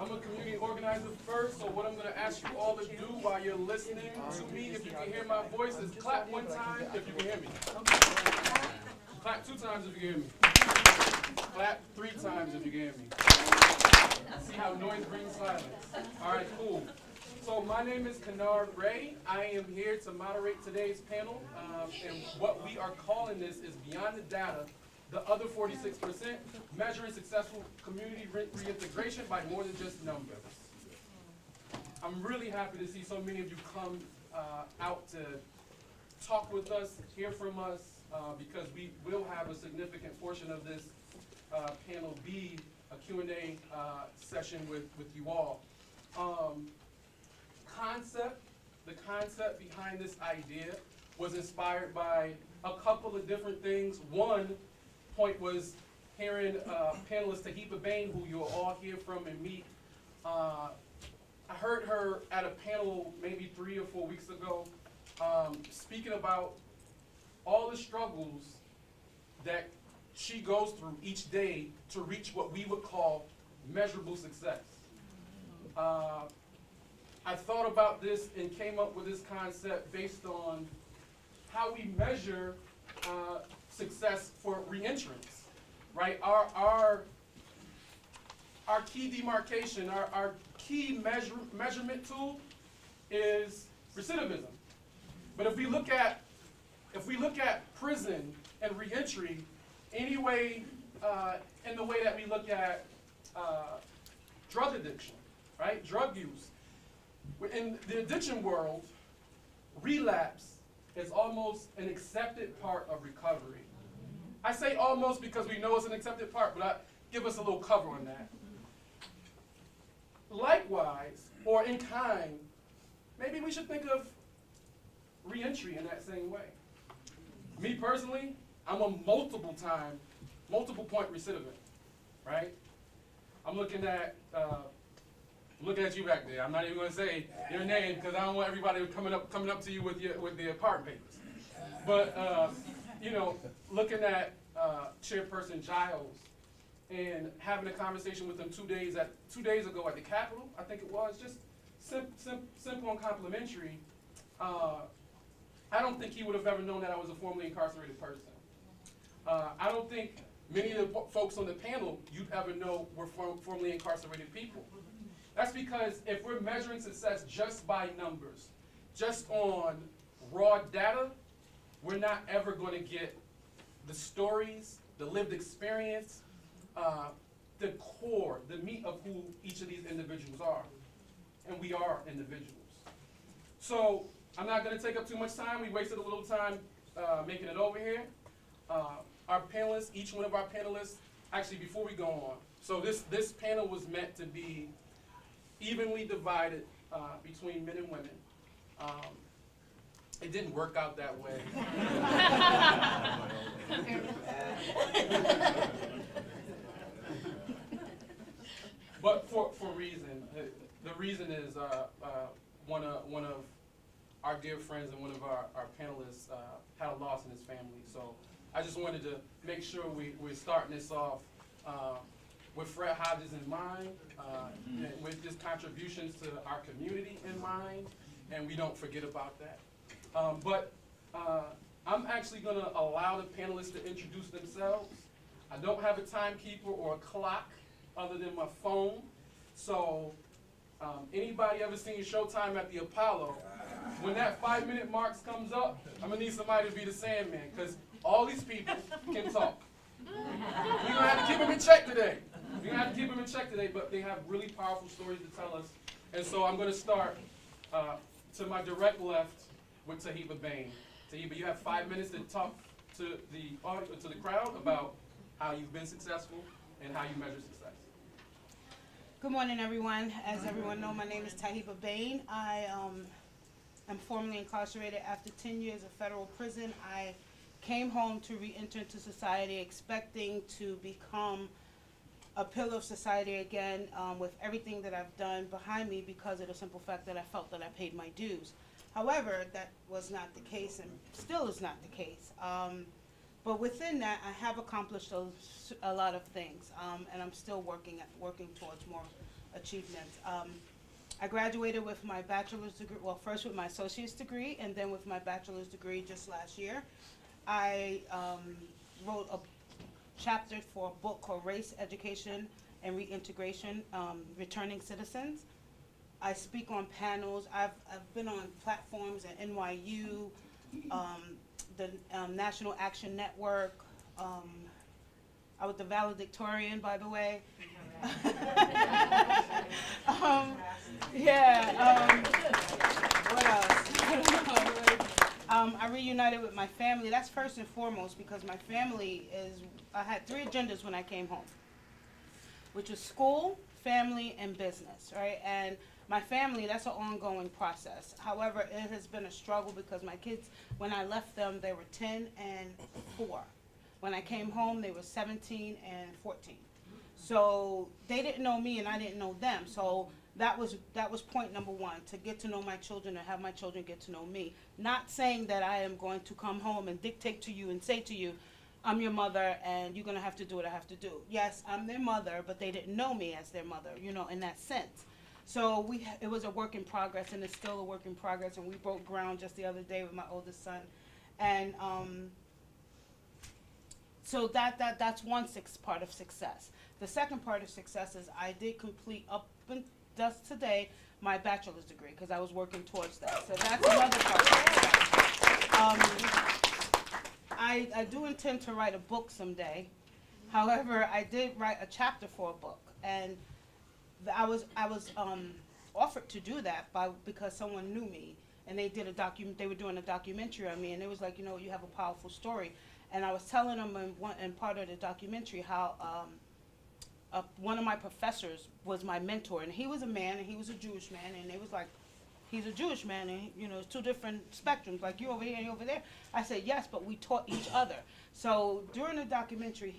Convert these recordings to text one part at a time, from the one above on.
I'm a community organizer first, so what I'm going to ask you all to do while you're listening to me, if you can hear my voice, is clap one time if you can hear me. Clap 2 times if you can hear me. Clap 3 times if you can hear me. See how noise brings silence. All right, cool. So my name is Kennard Ray. I am here to moderate today's panel, and what we are calling this is Beyond the Data, the other 46%, measuring successful community reintegration by more than just numbers. I'm really happy to see so many of you come out to talk with us, hear from us, because we will have a significant portion of this panel be a Q&A session with you all. The concept behind this idea was inspired by a couple of different things. One point was hearing panelist Tiheba Bein, who you'll all hear from and meet. I heard her at a panel maybe 3 or 4 weeks ago, speaking about all the struggles that she goes through each day to reach what we would call measurable success. I thought about this and came up with this concept based on how we measure success for reentrants, right? Our key demarcation, our key measurement tool is recidivism. But if we look at prison and reentry, anyway, in the way that we look at drug addiction, right? Drug use. In the addiction world, relapse is almost an accepted part of recovery. I say almost because we know it's an accepted part, but give us a little cover on that. Likewise, or in kind, maybe we should think of reentry in that same way. Me personally, I'm a multiple point recidivant, right? I'm looking at you back there. I'm not even going to say your name because I don't want everybody coming up to you with the apartment papers. But looking at Chairperson Giles and having a conversation with him 2 days ago at the Capitol, I think it was, just simple and complimentary. I don't think he would have ever known that I was a formerly incarcerated person. I don't think many of the folks on the panel you'd ever know were formerly incarcerated people. That's because if we're measuring success just by numbers, just on raw data, we're not ever going to get the stories, the lived experience, the core, the meat of who each of these individuals are. And we are individuals. So I'm not going to take up too much time. We wasted a little time making it over here. Our panelists, each one of our panelists, actually before we go on, so this panel was meant to be evenly divided between men and women. It didn't work out that way. But for a reason. The reason is one of our dear friends and one of our panelists had a loss in his family. So I just wanted to make sure we're starting this off with Fred Hodges in mind, and with his contributions to our community in mind, and we don't forget about that. But I'm actually going to allow the panelists to introduce themselves. I don't have a timekeeper or a clock other than my phone. So anybody ever seen Showtime at the Apollo? When that 5-minute mark comes up, I'm going to need somebody to be the Sandman, because all these people can talk. We're going to have to keep them in check today. But they have really powerful stories to tell us. And so I'm going to start to my direct left with Tiheba Bein. Tiheba, you have 5 minutes to talk to the crowd about how you've been successful and how you measure success. Good morning, everyone. As everyone knows, my name is Tiheba Bein. I am formerly incarcerated after 10 years of federal prison. I came home to re-enter into society expecting to become a pillar of society again, with everything that I've done behind me, because of the simple fact that I felt that I paid my dues. However, that was not the case and still is not the case. But within that, I have accomplished a lot of things, and I'm still working towards achievements. I graduated with my bachelor's degree, well, first with my associate's degree, and then with my bachelor's degree just last year. I wrote a chapter for a book called Race, Education, and ReIntegration, Returning Citizens. I speak on panels. I've been on platforms at NYU, the National Action Network. I was the valedictorian, by the way. What else? I reunited with my family. That's first and foremost because my family I had 3 agendas when I came home, which was school, family, and business, right? And my family, that's an ongoing process. However, it has been a struggle because my kids, when I left them, they were 10 and 4. When I came home, they were 17 and 14. So they didn't know me and I didn't know them. So that was point number 1, to get to know my children and have my children get to know me. Not saying that I am going to come home and dictate to you and say to you, I'm your mother and you're going to have to do what I have to do. Yes, I'm their mother, but they didn't know me as their mother, in that sense. So it was a work in progress, and it's still a work in progress, and we broke ground just the other day with my oldest son. And so that's one part of success. The second part of success is I did complete up and just today my bachelor's degree because I was working towards that. So that's another part of success. I do intend to write a book someday. However, I did write a chapter for a book, and I was offered to do that because someone knew me, and they were doing a documentary on me, and it was like, you have a powerful story. And I was telling them in part of the documentary how one of my professors was my mentor, and he was a man, and he was a Jewish man, and it was like, he's a Jewish man, and it's 2 different spectrums, like you over here and you over there. I said, yes, but we taught each other. So during the documentary,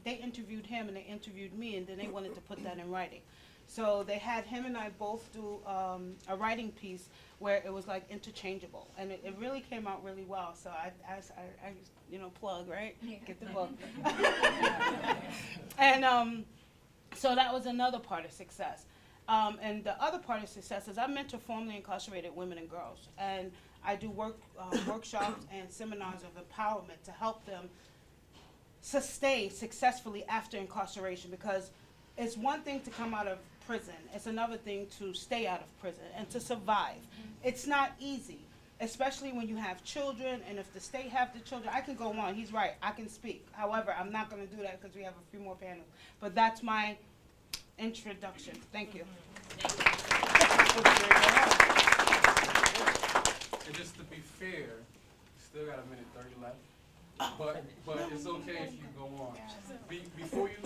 they interviewed him and they interviewed me, and then they wanted to put that in writing. So they had him and I both do a writing piece where it was like interchangeable, and it really came out really well. So I plug, right? Yeah. Get the book. And so that was another part of success. And the other part of success is I mentor formerly incarcerated women and girls, and I do workshops and seminars of empowerment to help them sustain successfully after incarceration, because it's one thing to come out of prison, it's another thing to stay out of prison and to survive. It's not easy, especially when you have children, and if the state have the children. I can go on, he's right, I can speak. However, I'm not going to do that because we have a few more panels. But that's my introduction. Thank you. And just to be fair, still got 1:30 left. But it's okay if you go on. Before you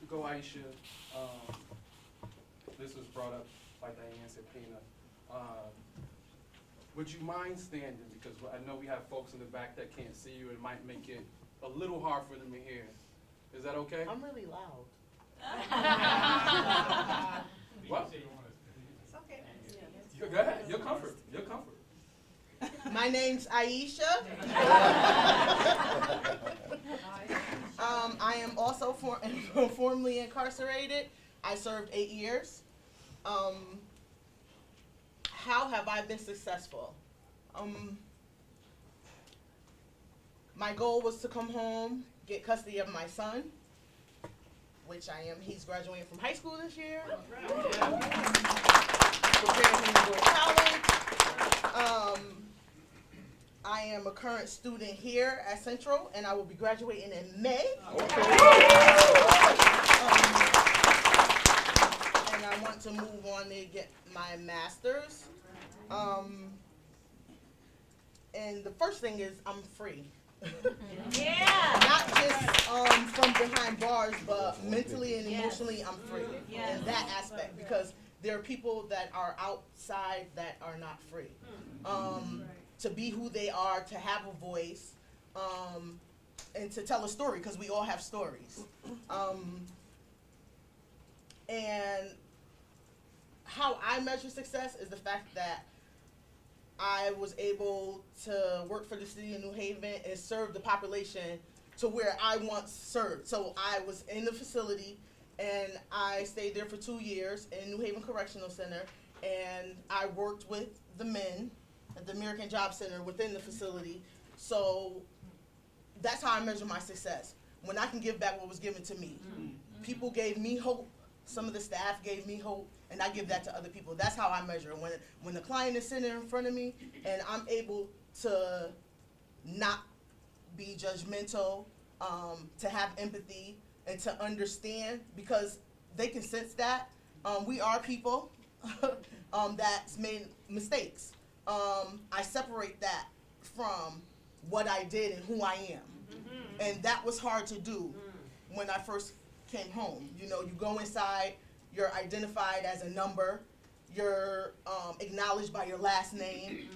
go, Ayishea, this was brought up by Diane Sapina. Would you mind standing? Because I know we have folks in the back that can't see you. It might make it a little hard for them to hear. Is that okay? I'm really loud. What? It's okay. Go ahead. Your comfort. Your comfort. My name's Ayishea. I am also formerly incarcerated. I served 8 years. How have I been successful? My goal was to come home, get custody of my son, which I am. He's graduating from high school this year. Preparing him to go to college. I am a current student here at Central, and I will be graduating in May. Okay. And I want to move on to get my master's. And the first thing is I'm free. Yeah. Not just from behind bars, but mentally and emotionally I'm free in that aspect, because there are people that are outside that are not free. To be who they are, to have a voice, and to tell a story, because we all have stories. And how I measure success is the fact that I was able to work for the city of New Haven and serve the population to where I once served. So I was in the facility and I stayed there for 2 years in New Haven Correctional Center, and I worked with the men at the American Job Center within the facility. So that's how I measure my success, when I can give back what was given to me. People gave me hope, some of the staff gave me hope, and I give that to other people. That's how I measure it. When the client is sitting in front of me and I'm able to not be judgmental, to have empathy, and to understand, because they can sense that. We are people that's made mistakes. I separate that from what I did and who I am. And that was hard to do when I first came home. You know, you go inside, you're identified as a number, you're acknowledged by your last name.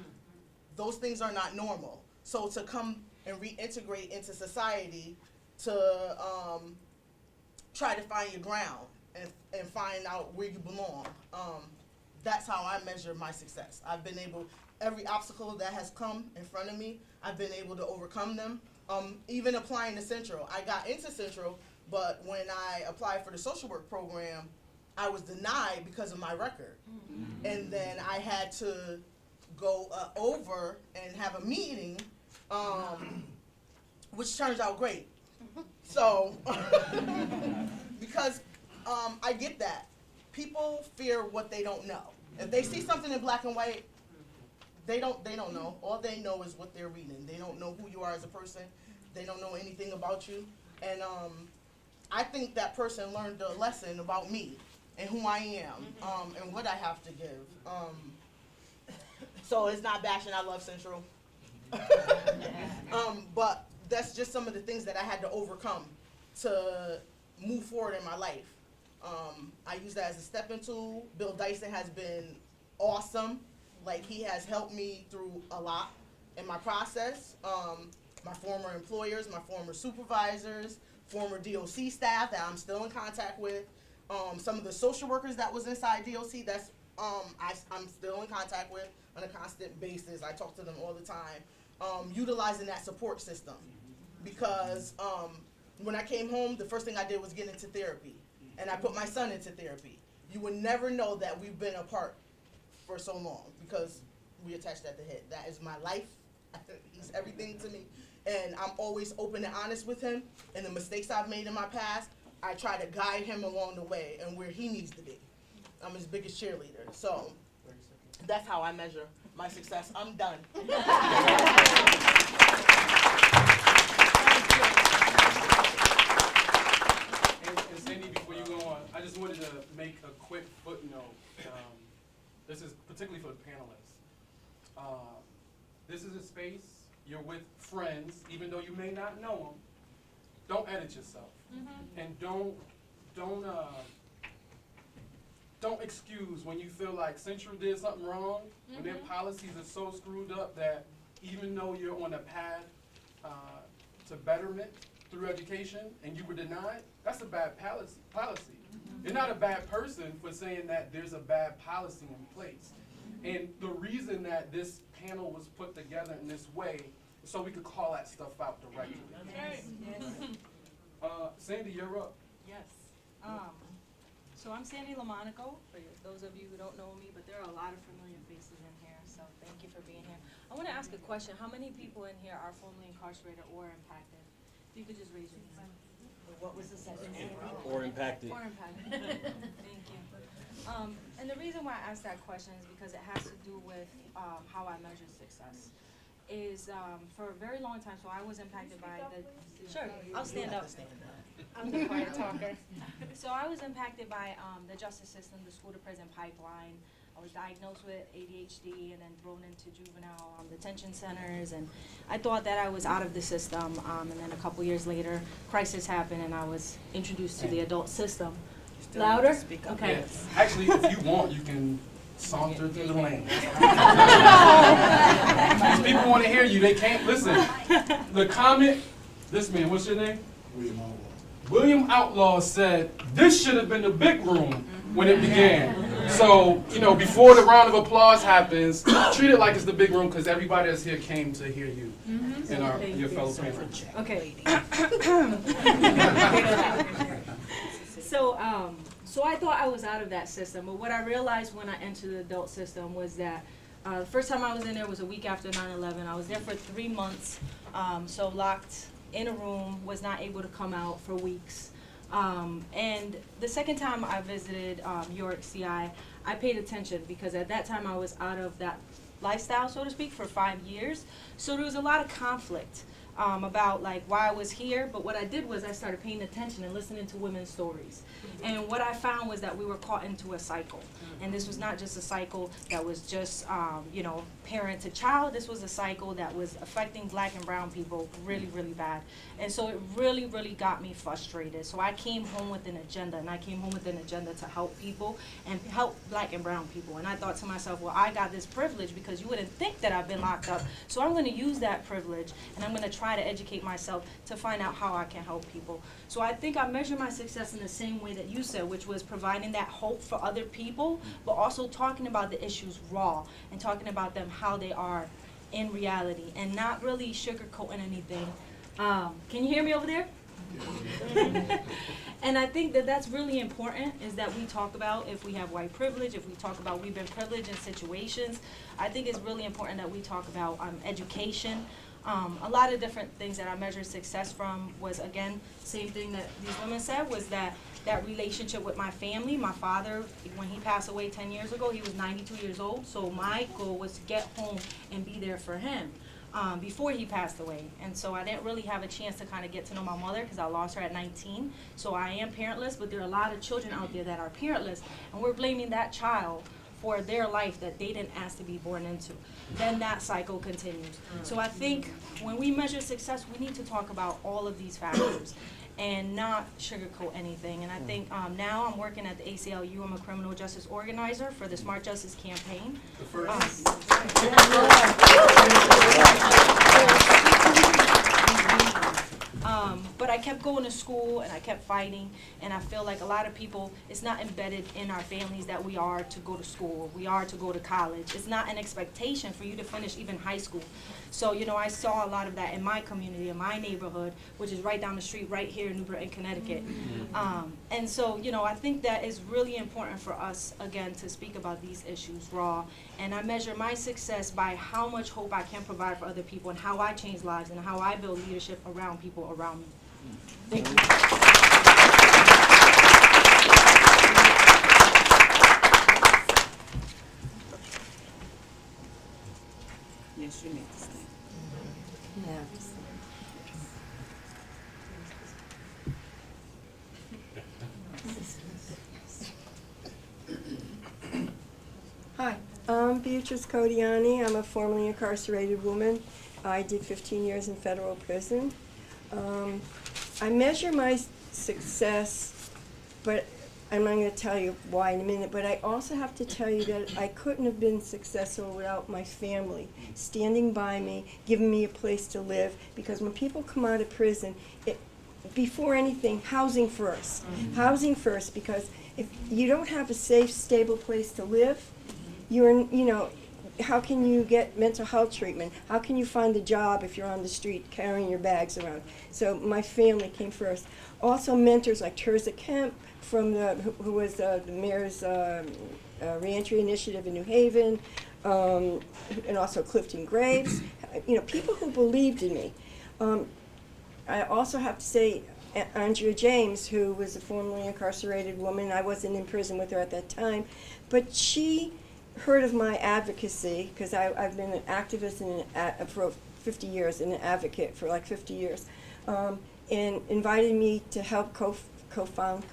Those things are not normal. So to come and reintegrate into society, to try to find your ground and find out where you belong, that's how I measure my success. I've been able, every obstacle that has come in front of me, I've been able to overcome them. Even applying to Central, I got into Central, but when I applied for the social work program, I was denied because of my record. And then I had to go over and have a meeting, which turns out great. So, because I get that. People fear what they don't know. If they see something in black and white, they don't know. All they know is what they're reading. They don't know who you are as a person. They don't know anything about you. And I think that person learned a lesson about me and who I am, and what I have to give. So it's not bashing, I love Central. But that's just some of the things that I had to overcome to move forward in my life. I use that as a stepping tool. Bill Dyson has been awesome. Like, he has helped me through a lot in my process. My former employers, my former supervisors, former DOC staff that I'm still in contact with, some of the social workers that was inside DOC that's I'm still in contact with on a constant basis. I talk to them all the time, utilizing that support system. Because when I came home, the first thing I did was get into therapy. And I put my son into therapy. You would never know that we've been apart for so long because we attached at the hip. That is my life. He's everything to me. And I'm always open and honest with him. And the mistakes I've made in my past, I try to guide him along the way and where he needs to be. I'm his biggest cheerleader. So that's how I measure my success. I'm done. And Cindy, before you go on, I just wanted to make a quick footnote. This is particularly for the panelists. This is a space you're with friends, even though you may not know them. Don't edit yourself, and don't excuse when you feel like Central did something wrong, when their policies are so screwed up that even though you're on a path to betterment through education and you were denied, that's a bad policy. You're not a bad person for saying that there's a bad policy in place. And the reason that this panel was put together in this way is so we could call that stuff out directly. Yes. Sandy, you're up. Yes. So I'm Sandy LoMonico, for those of you who don't know me, but there are a lot of familiar faces in here, so thank you for being here. I want to ask a question. How many people in here are formerly incarcerated or impacted? If you could just raise your hand. What was the second name? Or impacted. Or impacted. Thank you. And the reason why I asked that question is because it has to do with how I measure success. Is for a very long time, so I was impacted by the, sure, I'll stand up. I'm the quiet talker. So I was impacted by the justice system, the school to prison pipeline. I was diagnosed with ADHD and then thrown into juvenile detention centers, and I thought that I was out of the system, and then a couple years later, crisis happened and I was introduced to the adult system. Louder? Okay. Yes. Actually, if you want, you can saunter through the lane. These people want to hear you. They can't listen. The comment, this man, what's your name? William Outlaw. William Outlaw said, this should have been the big room when it began. So, you know, before the round of applause happens, treat it like it's the big room because everybody that's here came to hear you and your fellow panelists. Okay. So So I thought I was out of that system, but what I realized when I entered the adult system was that the first time I was in there was a week after 9/11. I was there for 3 months, so locked in a room, was not able to come out for weeks. And the second time I visited York CI, I paid attention because at that time I was out of that lifestyle, so to speak, for 5 years. So there was a lot of conflict about like why I was here, but what I did was I started paying attention and listening to women's stories. And what I found was that we were caught into a cycle. And this was not just a cycle that was just, you know, parent to child. This was a cycle that was affecting black and brown people really, really bad. And so it really, really got me frustrated. So I came home with an agenda, and I came home with an agenda to help people and help black and brown people. And I thought to myself, well, I got this privilege because you wouldn't think that I've been locked up. So I'm going to use that privilege, and I'm going to try to educate myself to find out how I can help people. So I think I measure my success in the same way that you said, which was providing that hope for other people, but also talking about the issues raw and talking about them how they are in reality and not really sugarcoating anything. Can you hear me over there? And I think that that's really important, is that we talk about if we have white privilege, if we talk about we've been privileged in situations. I think it's really important that we talk about education. A lot of different things that I measured success from was, again, same thing that these women said, was that relationship with my family. My father, when he passed away 10 years ago, he was 92 years old, so my goal was to get home and be there for him before he passed away. And so I didn't really have a chance to kind of get to know my mother because I lost her at 19. So I am parentless, but there are a lot of children out there that are parentless, and we're blaming that child for their life that they didn't ask to be born into. Then that cycle continues. So I think when we measure success, we need to talk about all of these factors and not sugarcoat anything. And I think now I'm working at the ACLU. I'm a criminal justice organizer for the Smart Justice campaign. The first. But I kept going to school and I kept fighting, and I feel like a lot of people, it's not embedded in our families that we are to go to school, we are to go to college. It's not an expectation for you to finish even high school. So, you know, I saw a lot of that in my community, in my neighborhood, which is right down the street, right here in New Britain, Connecticut. And so, you know, I think that is really important for us, again, to speak about these issues raw. And I measure my success by how much hope I can provide for other people and how I change lives and how I build leadership around people around me. Thank you. Yes, you need to stand. Yeah. Hi, I'm Beatrice Codianni. I'm a formerly incarcerated woman. I did 15 years in federal prison. I measure my success, but I'm not going to tell you why in a minute, but I also have to tell you that I couldn't have been successful without my family standing by me, giving me a place to live, because when people come out of prison, before anything, housing first. Housing first, because if you don't have a safe, stable place to live, how can you get mental health treatment? How can you find a job if you're on the street carrying your bags around? So my family came first. Also mentors like Terza Kemp, who was the mayor's reentry initiative in New Haven, and also Clifton Graves. People who believed in me. I also have to say Andrea James, who was a formerly incarcerated woman. I wasn't in prison with her at that time, but she heard of my advocacy, because I've been an activist for 50 years and an advocate for like 50 years, and invited me to help co-found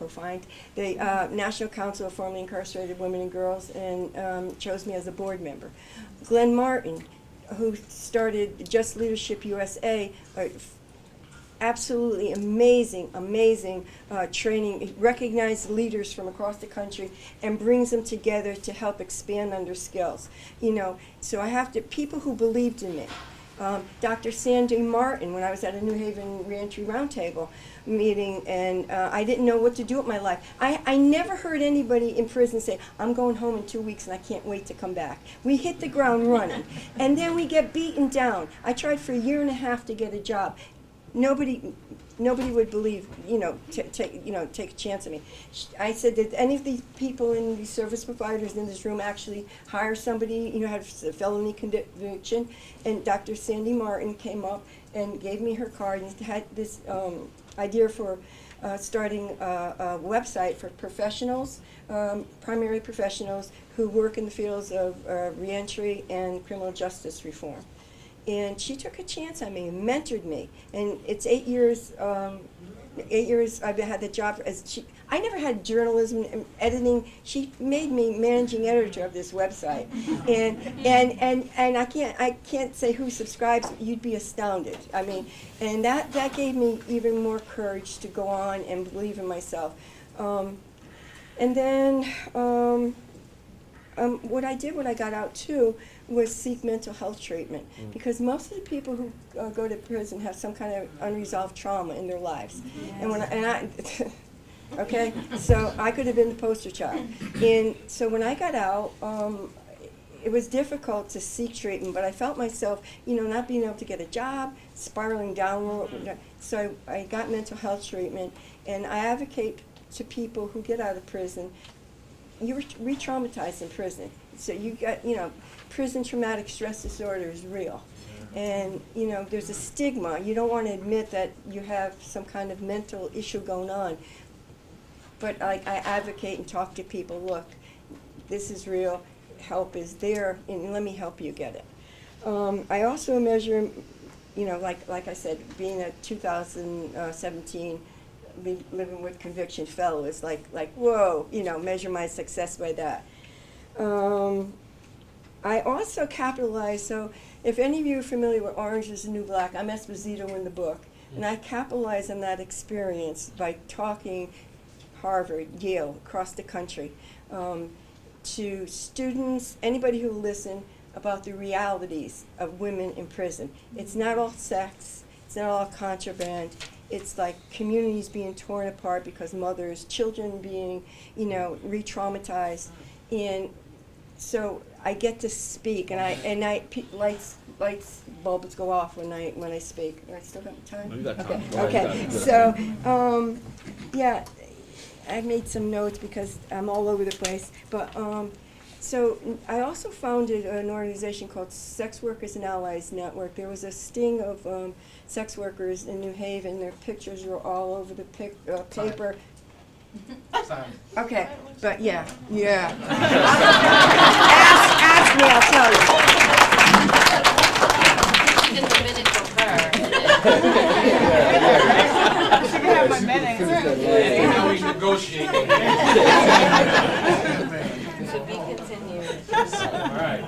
the National Council of Formerly Incarcerated Women and Girls, and chose me as a board member. Glenn Martin, who started Just Leadership USA, absolutely amazing training. He recognizes leaders from across the country and brings them together to help expand on their skills. So I have to, people who believed in me. Dr. Sandy Martin, when I was at a New Haven Reentry Roundtable meeting, and I didn't know what to do with my life. I never heard anybody in prison say, I'm going home in 2 weeks and I can't wait to come back. We hit the ground running, and then we get beaten down. I tried for a year and a half to get a job. nobody would believe, take a chance on me. I said, did any of these people in these service providers in this room actually hire somebody, had a felony conviction? And Dr. Sandy Martin came up and gave me her card and had this idea for starting a website for professionals, primary professionals who work in the fields of reentry and criminal justice reform. And she took a chance on me and mentored me. And it's 8 years. 8 years I've had the job I never had journalism and editing. She made me managing editor of this website. And I can't say who subscribes. You'd be astounded. I mean, and that gave me even more courage to go on and believe in myself. And then what I did when I got out too was seek mental health treatment, because most of the people who go to prison have some kind of unresolved trauma in their lives. And I okay, so I could have been the poster child. And so when I got out, it was difficult to seek treatment, but I felt myself, not being able to get a job, spiraling downward. So I got mental health treatment, and I advocate to people who get out of prison. You're re-traumatized in prison. So you got, prison traumatic stress disorder is real. And, there's a stigma. You don't want to admit that you have some kind of mental issue going on. But I advocate and talk to people, look, this is real, help is there, and let me help you get it. I also measure, like I said, being a 2017 living with conviction fellow is like whoa, measure my success by that. I also capitalize, so if any of you are familiar with Orange is the New Black, I'm Esposito in the book, and I capitalize on that experience by talking Harvard, Yale, across the country, to students, anybody who will listen, about the realities of women in prison. It's not all sex, it's not all contraband. It's like communities being torn apart because mothers, children being, re-traumatized. And so I get to speak, and lights bulbs go off when I speak. I still got time? No, you got time. Okay. So, yeah, I made some notes because I'm all over the place. But so I also founded an organization called Sex Workers and Allies Network. There was a sting of sex workers in New Haven. Their pictures were all over the paper. Sorry. Okay, but yeah. ask me, I'll tell you. In the minute of her. She can have my minutes. Now we negotiate. To be continued. All right.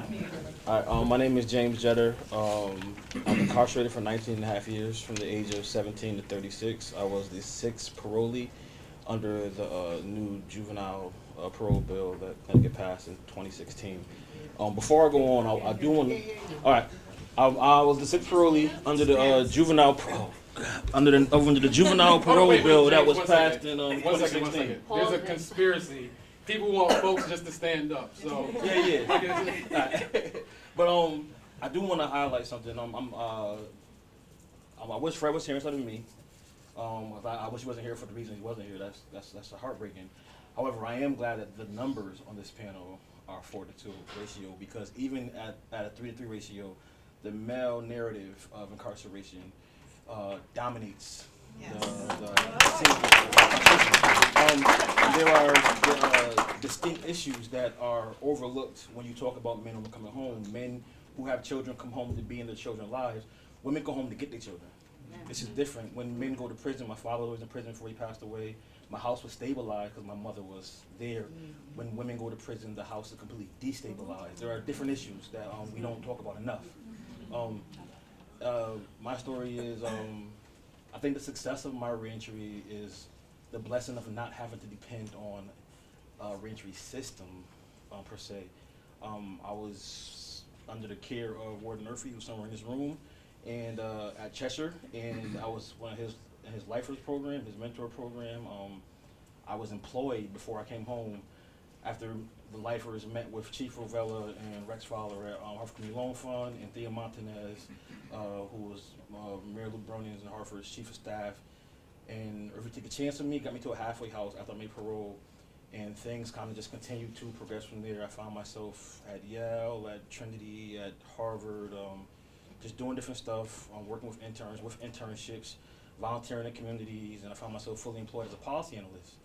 My name is James Jetter. I'm incarcerated for 19 and a half years from the age of 17 to 36. I was the 6th parolee under the new juvenile parole bill that had get passed in 2016. Before I go on, I do want to. All right, I was the 6th parolee under the juvenile under the juvenile parole bill that was passed in 2016. One second. There's a conspiracy. People want folks just to stand up. So Yeah. But I do want to highlight something. I wish Fred was here instead of me. I wish he wasn't here for the reason he wasn't here. That's heartbreaking. However, I am glad that the numbers on this panel are 4-2 ratio, because even at a 3-3 ratio, the male narrative of incarceration dominates there are distinct issues that are overlooked when you talk about men who are coming home. Men who have children come home to be in their children's lives. Women go home to get their children. This is different. When men go to prison, my father was in prison before he passed away. My house was stabilized because my mother was there. When women go to prison, the house is completely destabilized. There are different issues that we don't talk about enough. My story is, I think the success of my reentry is the blessing of not having to depend on a reentry system per se. I was under the care of Warden Murphy, who's somewhere in this room, and at Cheshire, and I was one of his lifers program, his mentor program. I was employed before I came home after the lifers met with Chief Rovella and Rex Fowler at Hartford Community Loan Fund, and Thea Montanez, who was Mayor Lou Bronians and Hartford's Chief of Staff, and Irving took a chance on me, got me to a halfway house after I made parole, and things kind of just continued to progress from there. I found myself at Yale, at Trinity, at Harvard, just doing different stuff, working with interns, with internships, volunteering in communities, and I found myself fully employed as a policy analyst.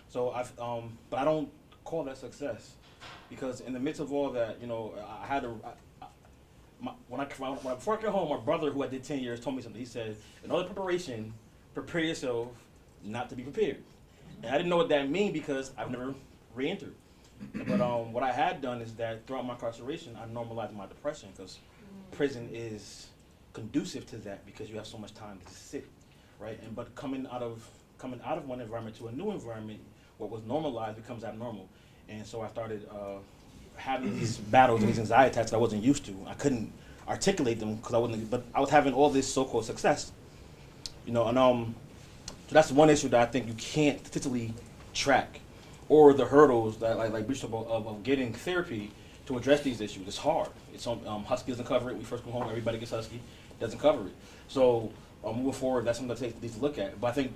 So but I don't call that success, because in the midst of all that, you know, I had to. Before I came home, my brother, who I did 10 years, told me something. He said, "In all the preparation, prepare yourself not to be prepared." And I didn't know what that meant because I've never re-entered. But what I had done is that throughout my incarceration, I normalized my depression, because prison is conducive to that because you have so much time to sit, right? And but coming out of one environment to a new environment, what was normalized becomes abnormal. And so I started having these battles and these anxiety attacks that I wasn't used to. I couldn't articulate them because I wasn't, but I was having all this so-called success, you know. And so that's one issue that I think you can't statistically track, or the hurdles that like Beatrice of getting therapy to address these issues. It's hard. It's on Husky doesn't cover it. We first come home, everybody gets Husky, doesn't cover it. So moving forward, that's something that needs to look at. But I think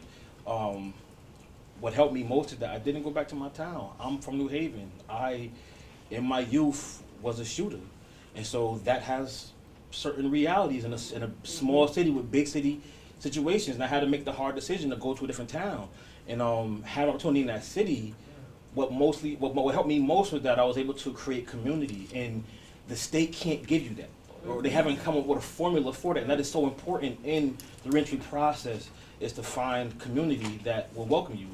what helped me most is that I didn't go back to my town. I'm from New Haven. I, in my youth, was a shooter, and so that has certain realities in a small city with big city situations, and I had to make the hard decision to go to a different town and had an opportunity in that city. What helped me most was that I was able to create community, and the state can't give you that, or they haven't come up with a formula for that, and that is so important in the reentry process, is to find community that will welcome you.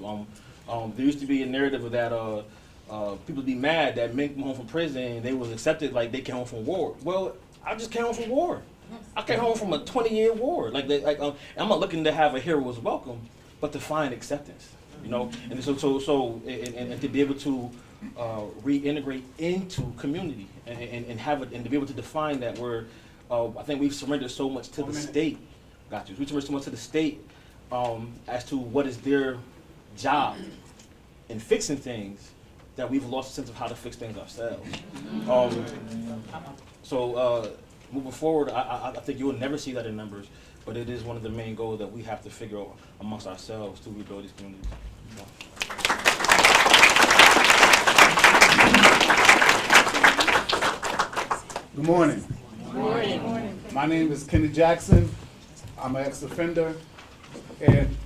There used to be a narrative of that people be mad that men come home from prison and they was accepted like they came home from war. Well, I just came home from war. I came home from a 20-year war. I'm not looking to have a hero's welcome, but to find acceptance, you know. And so to be able to reintegrate into community and have it, and to be able to define that, where I think we've surrendered so much to the state. Got you. We surrendered so much to the state as to what is their job in fixing things, that we've lost a sense of how to fix things ourselves. Moving forward, I think you will never see that in numbers, but it is one of the main goals that we have to figure out amongst ourselves to rebuild these communities. Good morning. Good morning. My name is Kenny Jackson. I'm an ex-offender, and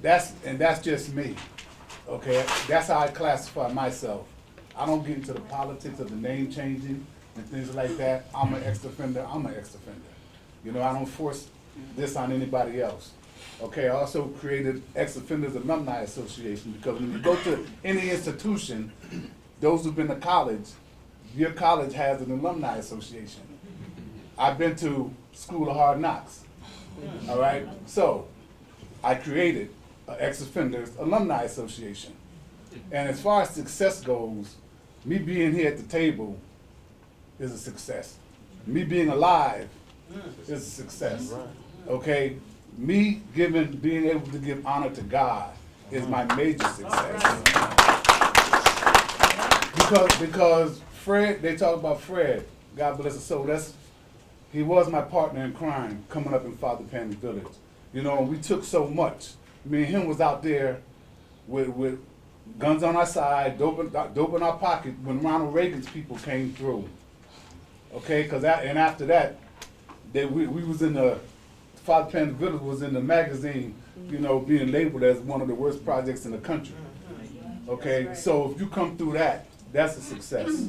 that's just me. Okay, that's how I classify myself. I don't get into the politics of the name changing and things like that. I'm an ex-offender. I'm an ex-offender. You know, I don't force this on anybody else. Okay, I also created Ex-Offenders Alumni Association, because when you go to any institution, those who've been to college, your college has an alumni association. I've been to School of Hard Knocks. All right, so I created an Ex-Offenders Alumni Association. And as far as success goes, me being here at the table is a success. Me being alive is a success. Okay, me being able to give honor to God is my major success. Because Fred, they talk about Fred, God bless his soul. He was my partner in crime coming up in Father Pan's village. You know, we took so much. Me and him was out there with guns on our side, dope in our pocket when Ronald Reagan's people came through. Okay, and after that, we was in the, Father Pan's village was in the magazine, you know, being labeled as one of the worst projects in the country. Okay, so if you come through that, that's a success.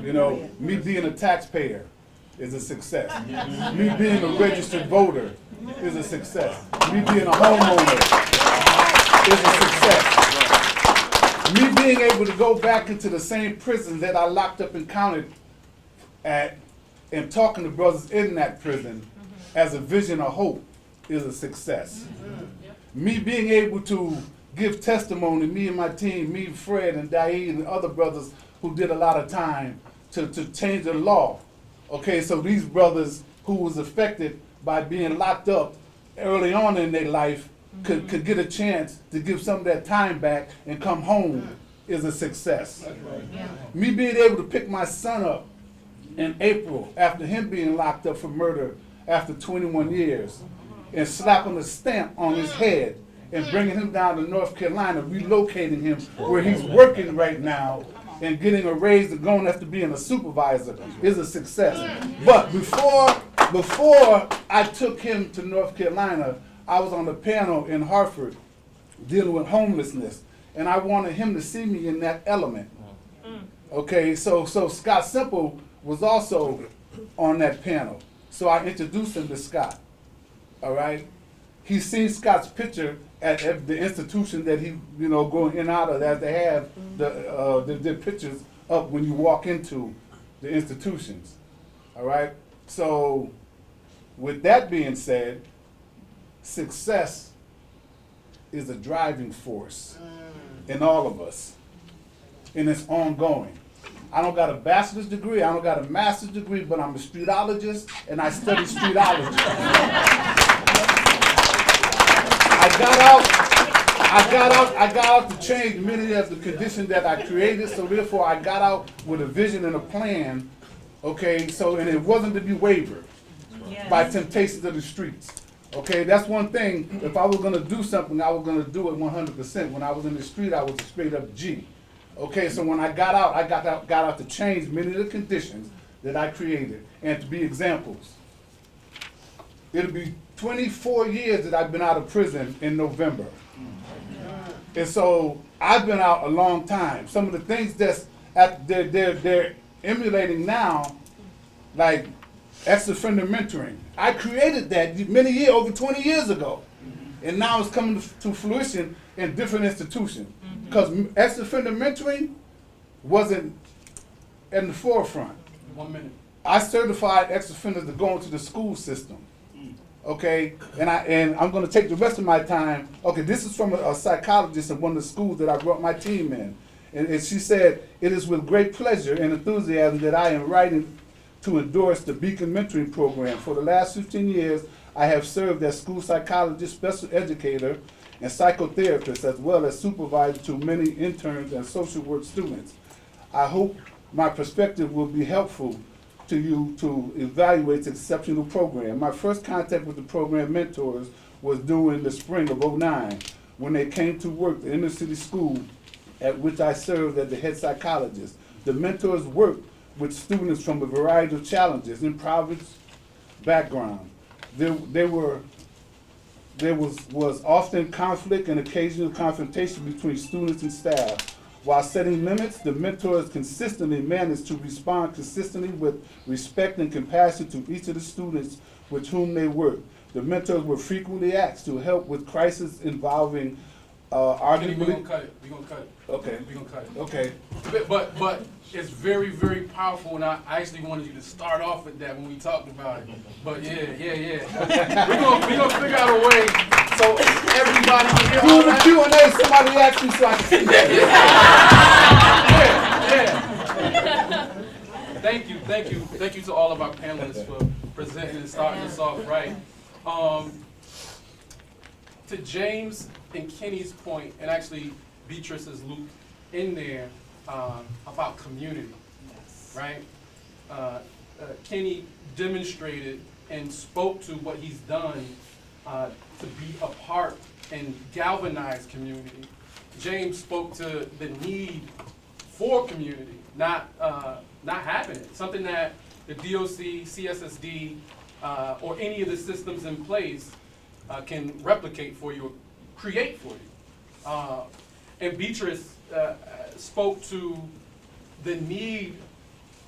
You know, me being a taxpayer is a success. Me being a registered voter is a success. Me being a homeowner is a success. Me being able to go back into the same prison that I locked up and counted at, and talking to brothers in that prison as a vision of hope is a success. Me being able to give testimony, me and my team, me, Fred, and Daeed, and other brothers who did a lot of time to change the law. Okay, so these brothers who was affected by being locked up early on in their life could get a chance to give some of that time back and come home is a success. Me being able to pick my son up in April after him being locked up for murder after 21 years and slapping a stamp on his head and bringing him down to North Carolina, relocating him where he's working right now and getting a raise and going after being a supervisor is a success. But before I took him to North Carolina, I was on the panel in Hartford dealing with homelessness, and I wanted him to see me in that element. Okay, so Scott Simple was also on that panel. So I introduced him to Scott. All right? He's seen Scott's picture at the institution that he, going in and out of, as they have the pictures up when you walk into the institutions. All right? So with that being said, success is a driving force in all of us, and it's ongoing. I don't got a bachelor's degree, I don't got a master's degree, but I'm a streetologist, and I study streetology. I got out to change many of the conditions that I created, so therefore I got out with a vision and a plan, okay, and it wasn't to be wavered by temptations of the streets. Okay, that's one thing. If I was gonna do something, I was gonna do it 100%. When I was in the street, I was a straight up G. Okay, so when I got out, I got out to change many of the conditions that I created and to be examples. It'll be 24 years that I've been out of prison in November. And so I've been out a long time. Some of the things they're emulating now, like ex-offender mentoring. I created that over 20 years ago. And now it's coming to fruition in different institutions. Because ex-offender mentoring wasn't in the forefront. 1 minute. I certified ex-offenders to go into the school system. Okay, and I'm going to take the rest of my time. Okay, this is from a psychologist in one of the schools that I brought my team in. And she said, "It is with great pleasure and enthusiasm that I am writing to endorse the Beacon Mentoring Program. For the last 15 years, I have served as school psychologist, special educator, and psychotherapist, as well as supervisor to many interns and social work students. I hope my perspective will be helpful to you to evaluate the exceptional program. My first contact with the program mentors was during the spring of '09, when they came to work at the inner city school at which I served as the head psychologist. The mentors worked with students from a variety of challenges, impoverished background. There was often conflict and occasional confrontation between students and staff. While setting limits, the mentors consistently managed to respond consistently with respect and compassion to each of the students with whom they worked. The mentors were frequently asked to help with crises involving arguably. We're gonna cut it. Okay. We're gonna cut it. Okay. But it's very, very powerful, and I actually wanted you to start off with that when we talked about it. But yeah. We're gonna figure out a way so everybody can hear all Do the that. Q&A, somebody asked me so I can see that. Yeah. Thank you to all of our panelists for presenting and starting us off right. To James and Kenny's point, and actually Beatrice is looped in there about community, right? Kenny demonstrated and spoke to what he's done to be a part and galvanize community. James spoke to the need for community, not having it. Something that the DOC, CSSD, or any of the systems in place can replicate for you, or create for you. And Beatrice spoke to the need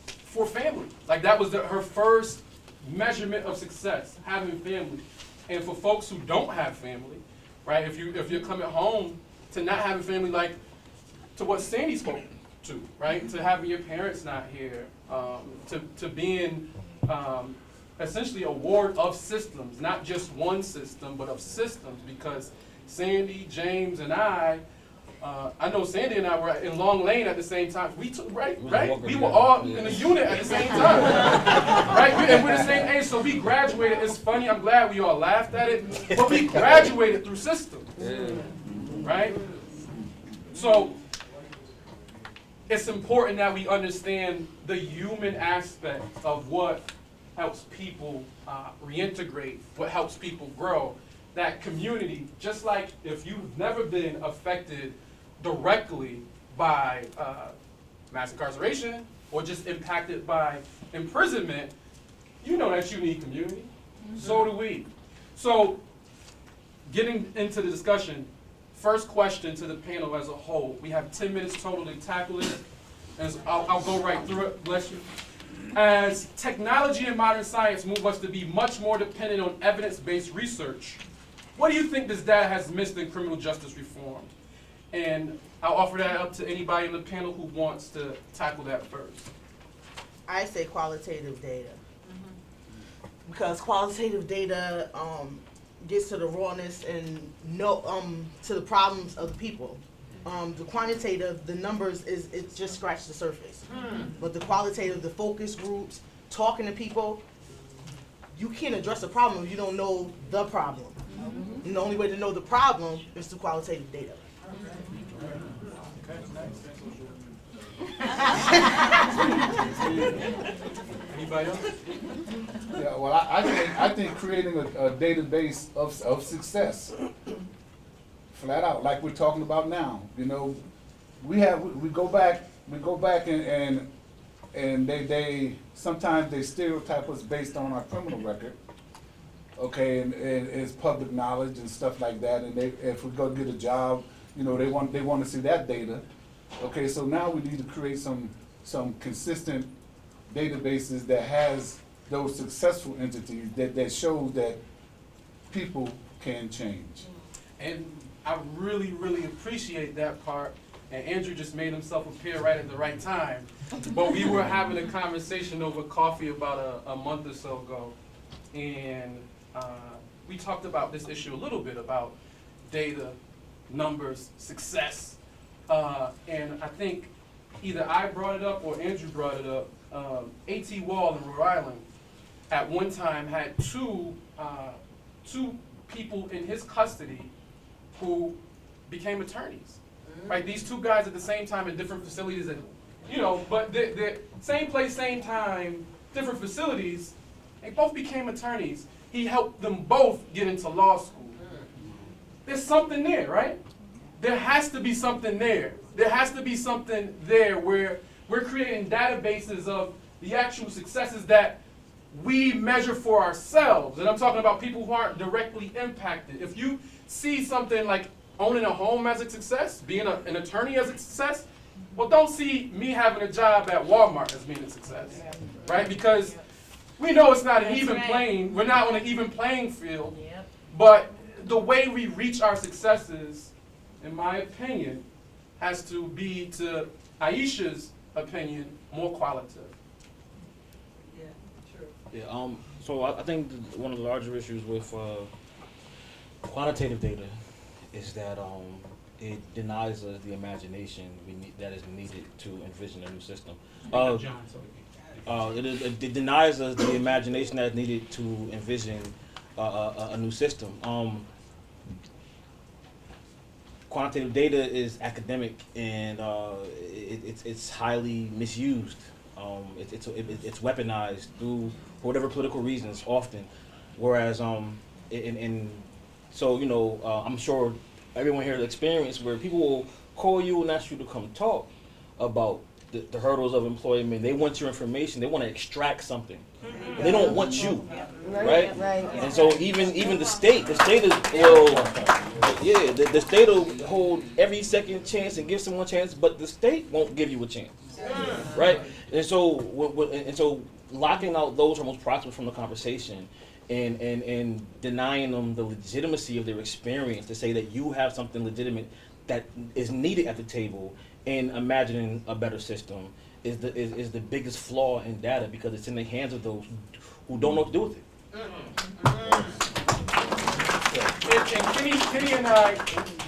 for family. Like that was her first measurement of success, having family. And for folks who don't have family, right? If you're coming home to not having family, like to what Sandy spoke to, right? To having your parents not here, to being essentially a ward of systems, not just one system, but of systems. Because Sandy, James, and I know Sandy and I were in Long Lane at the same time. We took right. We were all in a unit at the same time, right? And we're the same age, so we graduated. It's funny. I'm glad we all laughed at it, but we graduated through systems, right? So it's important that we understand the human aspect of what helps people reintegrate, what helps people grow. That community, just like if you've never been affected directly by mass incarceration or just impacted by imprisonment, you know that you need community. So do we. So getting into the discussion, first question to the panel as a whole. We have 10 minutes total to tackle it. And I'll go right through it, bless you. As technology and modern science move us to be much more dependent on evidence-based research, what do you think this data has missed in criminal justice reform? And I'll offer that up to anybody in the panel who wants to tackle that first. I say qualitative data. Because qualitative data gets to the rawness and to the problems of the people. The quantitative, the numbers, it just scratched the surface. But the qualitative, the focus groups, talking to people, you can't address a problem if you don't know the problem. And the only way to know the problem is through qualitative data. Anybody else? Yeah, well, I think creating a database of success, flat out, like we're talking about now. You know, we go back and they sometimes they stereotype us based on our criminal record. Okay, and it's public knowledge and stuff like that. And if we go get a job, you know, they want to see that data. Okay, so now we need to create some consistent databases that has those successful entities that shows that people can change. And I really, really appreciate that part. And Andrew just made himself appear right at the right time. But we were having a conversation over coffee about a month or so ago. And we talked about this issue a little bit, about data, numbers, success. And I think either I brought it up or Andrew brought it up. A.T. Wall in Rhode Island at one time had two people in his custody who became attorneys. Right, these two guys at the same time in different facilities, and you know, but they're same place, same time, different facilities. They both became attorneys. He helped them both get into law school. There's something there, right? There has to be something there. There has to be something there where we're creating databases of the actual successes that we measure for ourselves. And I'm talking about people who aren't directly impacted. If you see something like owning a home as a success, being an attorney as a success, well, don't see me having a job at Walmart as being a success, right? Because we know it's not an even playing, we're not on an even playing field, but the way we reach our successes, in my opinion, has to be, to Ayisha's opinion, more qualitative. Yeah, so I think one of the larger issues with quantitative data is that it denies us the imagination that is needed to envision a new system. It denies us the imagination that is needed to envision a new system. Quantitative data is academic and it's highly misused. It's weaponized for whatever political reasons often, whereas so you know I'm sure everyone here has experience where people will call you and ask you to come talk about the hurdles of employment. They want your information. They want to extract something. They don't want you, right? And so even the state is the state will hold every second chance and give someone a chance, but the state won't give you a chance, right? And so locking out those who are most prosperous from the conversation and denying them the legitimacy of their experience to say that you have something legitimate that is needed at the table in imagining a better system is the biggest flaw in data, because it's in the hands of those who don't know what to do with it. And Kenny and I,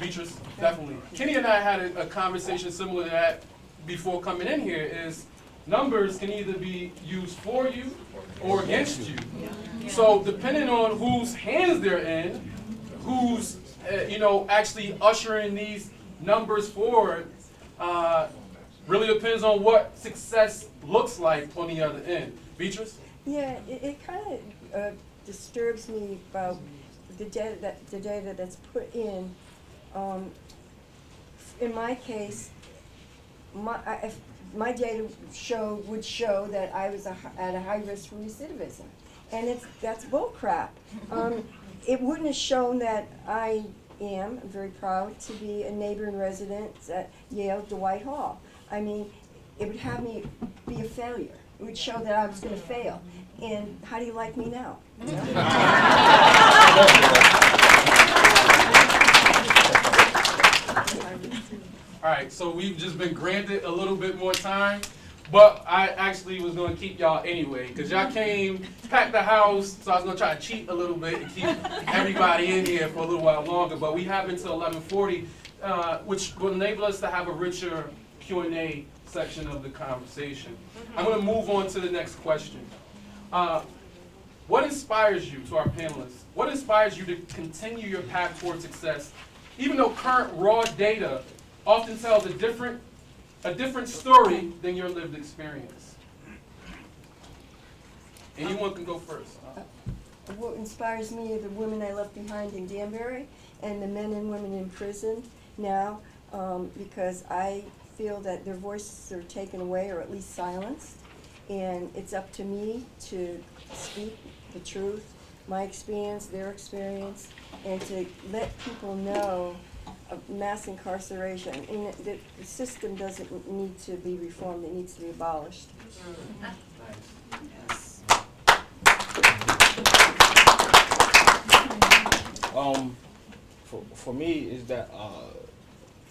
Beatrice, definitely. Kenny and I had a conversation similar to that before coming in here. Is numbers can either be used for you or against you. So depending on whose hands they're in, who's actually ushering these numbers forward, really depends on what success looks like on the other end. Beatrice? Yeah, it kind of disturbs me about the data that's put in. In my case, my data would show that I was at a high risk for recidivism, and that's bull crap. It wouldn't have shown that I'm very proud to be a neighboring resident at Yale Dwight Hall. I mean, it would have me be a failure. It would show that I was going to fail. And how do you like me now? You know? All right, so we've just been granted a little bit more time, but I actually was going to keep y'all anyway, because y'all came, packed the house, so I was going to try to cheat a little bit and keep everybody in here for a little while longer, but we have until 11:40, which will enable us to have a richer Q&A section of the conversation. I'm going to move on to the next question. What inspires you, to our panelists, what inspires you to continue your path toward success, even though current raw data often tells a different story than your lived experience? Anyone can go first. What inspires me are the women I left behind in Danbury and the men and women in prison now, because I feel that their voices are taken away or at least silenced, and it's up to me to speak the truth, my experience, their experience, and to let people know of mass incarceration. And the system doesn't need to be reformed, it needs to be abolished. Yes. For me is that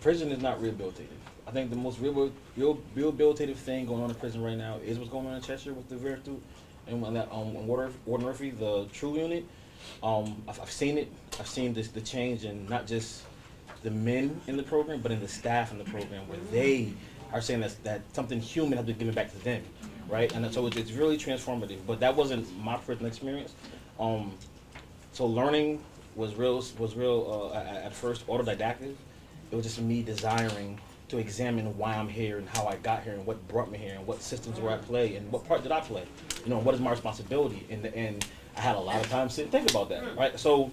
prison is not rehabilitative. I think the most rehabilitative thing going on in prison right now is what's going on in Cheshire with the Vertu and when that Warden Murphy, the True Unit. I've seen it. I've seen the change in not just the men in the program, but in the staff in the program, where they are saying that something human has been given back to them, right? And so it's really transformative. But that wasn't my prison experience. So learning was real at first autodidactic. It was just me desiring to examine why I'm here and how I got here and what brought me here and what systems were at play and what part did I play, what is my responsibility. And I had a lot of time to sit and think about that, right? So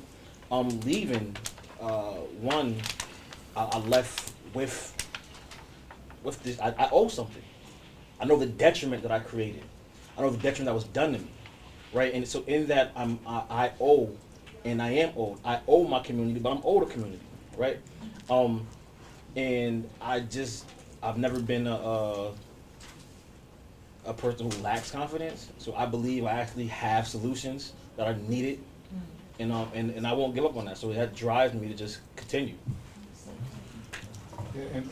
leaving, I left with this, I owe something. I know the detriment that I created. I know the detriment that was done to me, right? And so in that, I owe, and I am owed. I owe my community, but I'm owed a community, right? And I've never been a person who lacks confidence. So I believe I actually have solutions that are needed, and I won't give up on that. So that drives me to just continue. Yeah,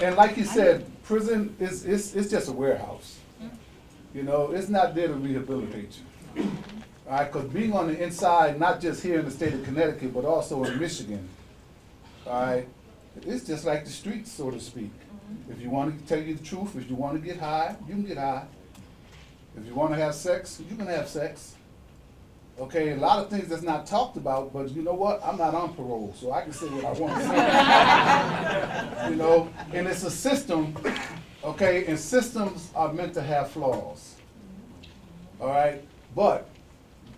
and like you said, prison is just a warehouse. It's not there to rehabilitate you. All right, because being on the inside, not just here in the state of Connecticut, but also in Michigan, all right, it's just like the streets, so to speak. If you want to tell you the truth, if you want to get high, you can get high. If you want to have sex, you can have sex. Okay, a lot of things that's not talked about, but you know what? I'm not on parole, so I can say what I want to say. And it's a system, okay, and systems are meant to have flaws. All right, but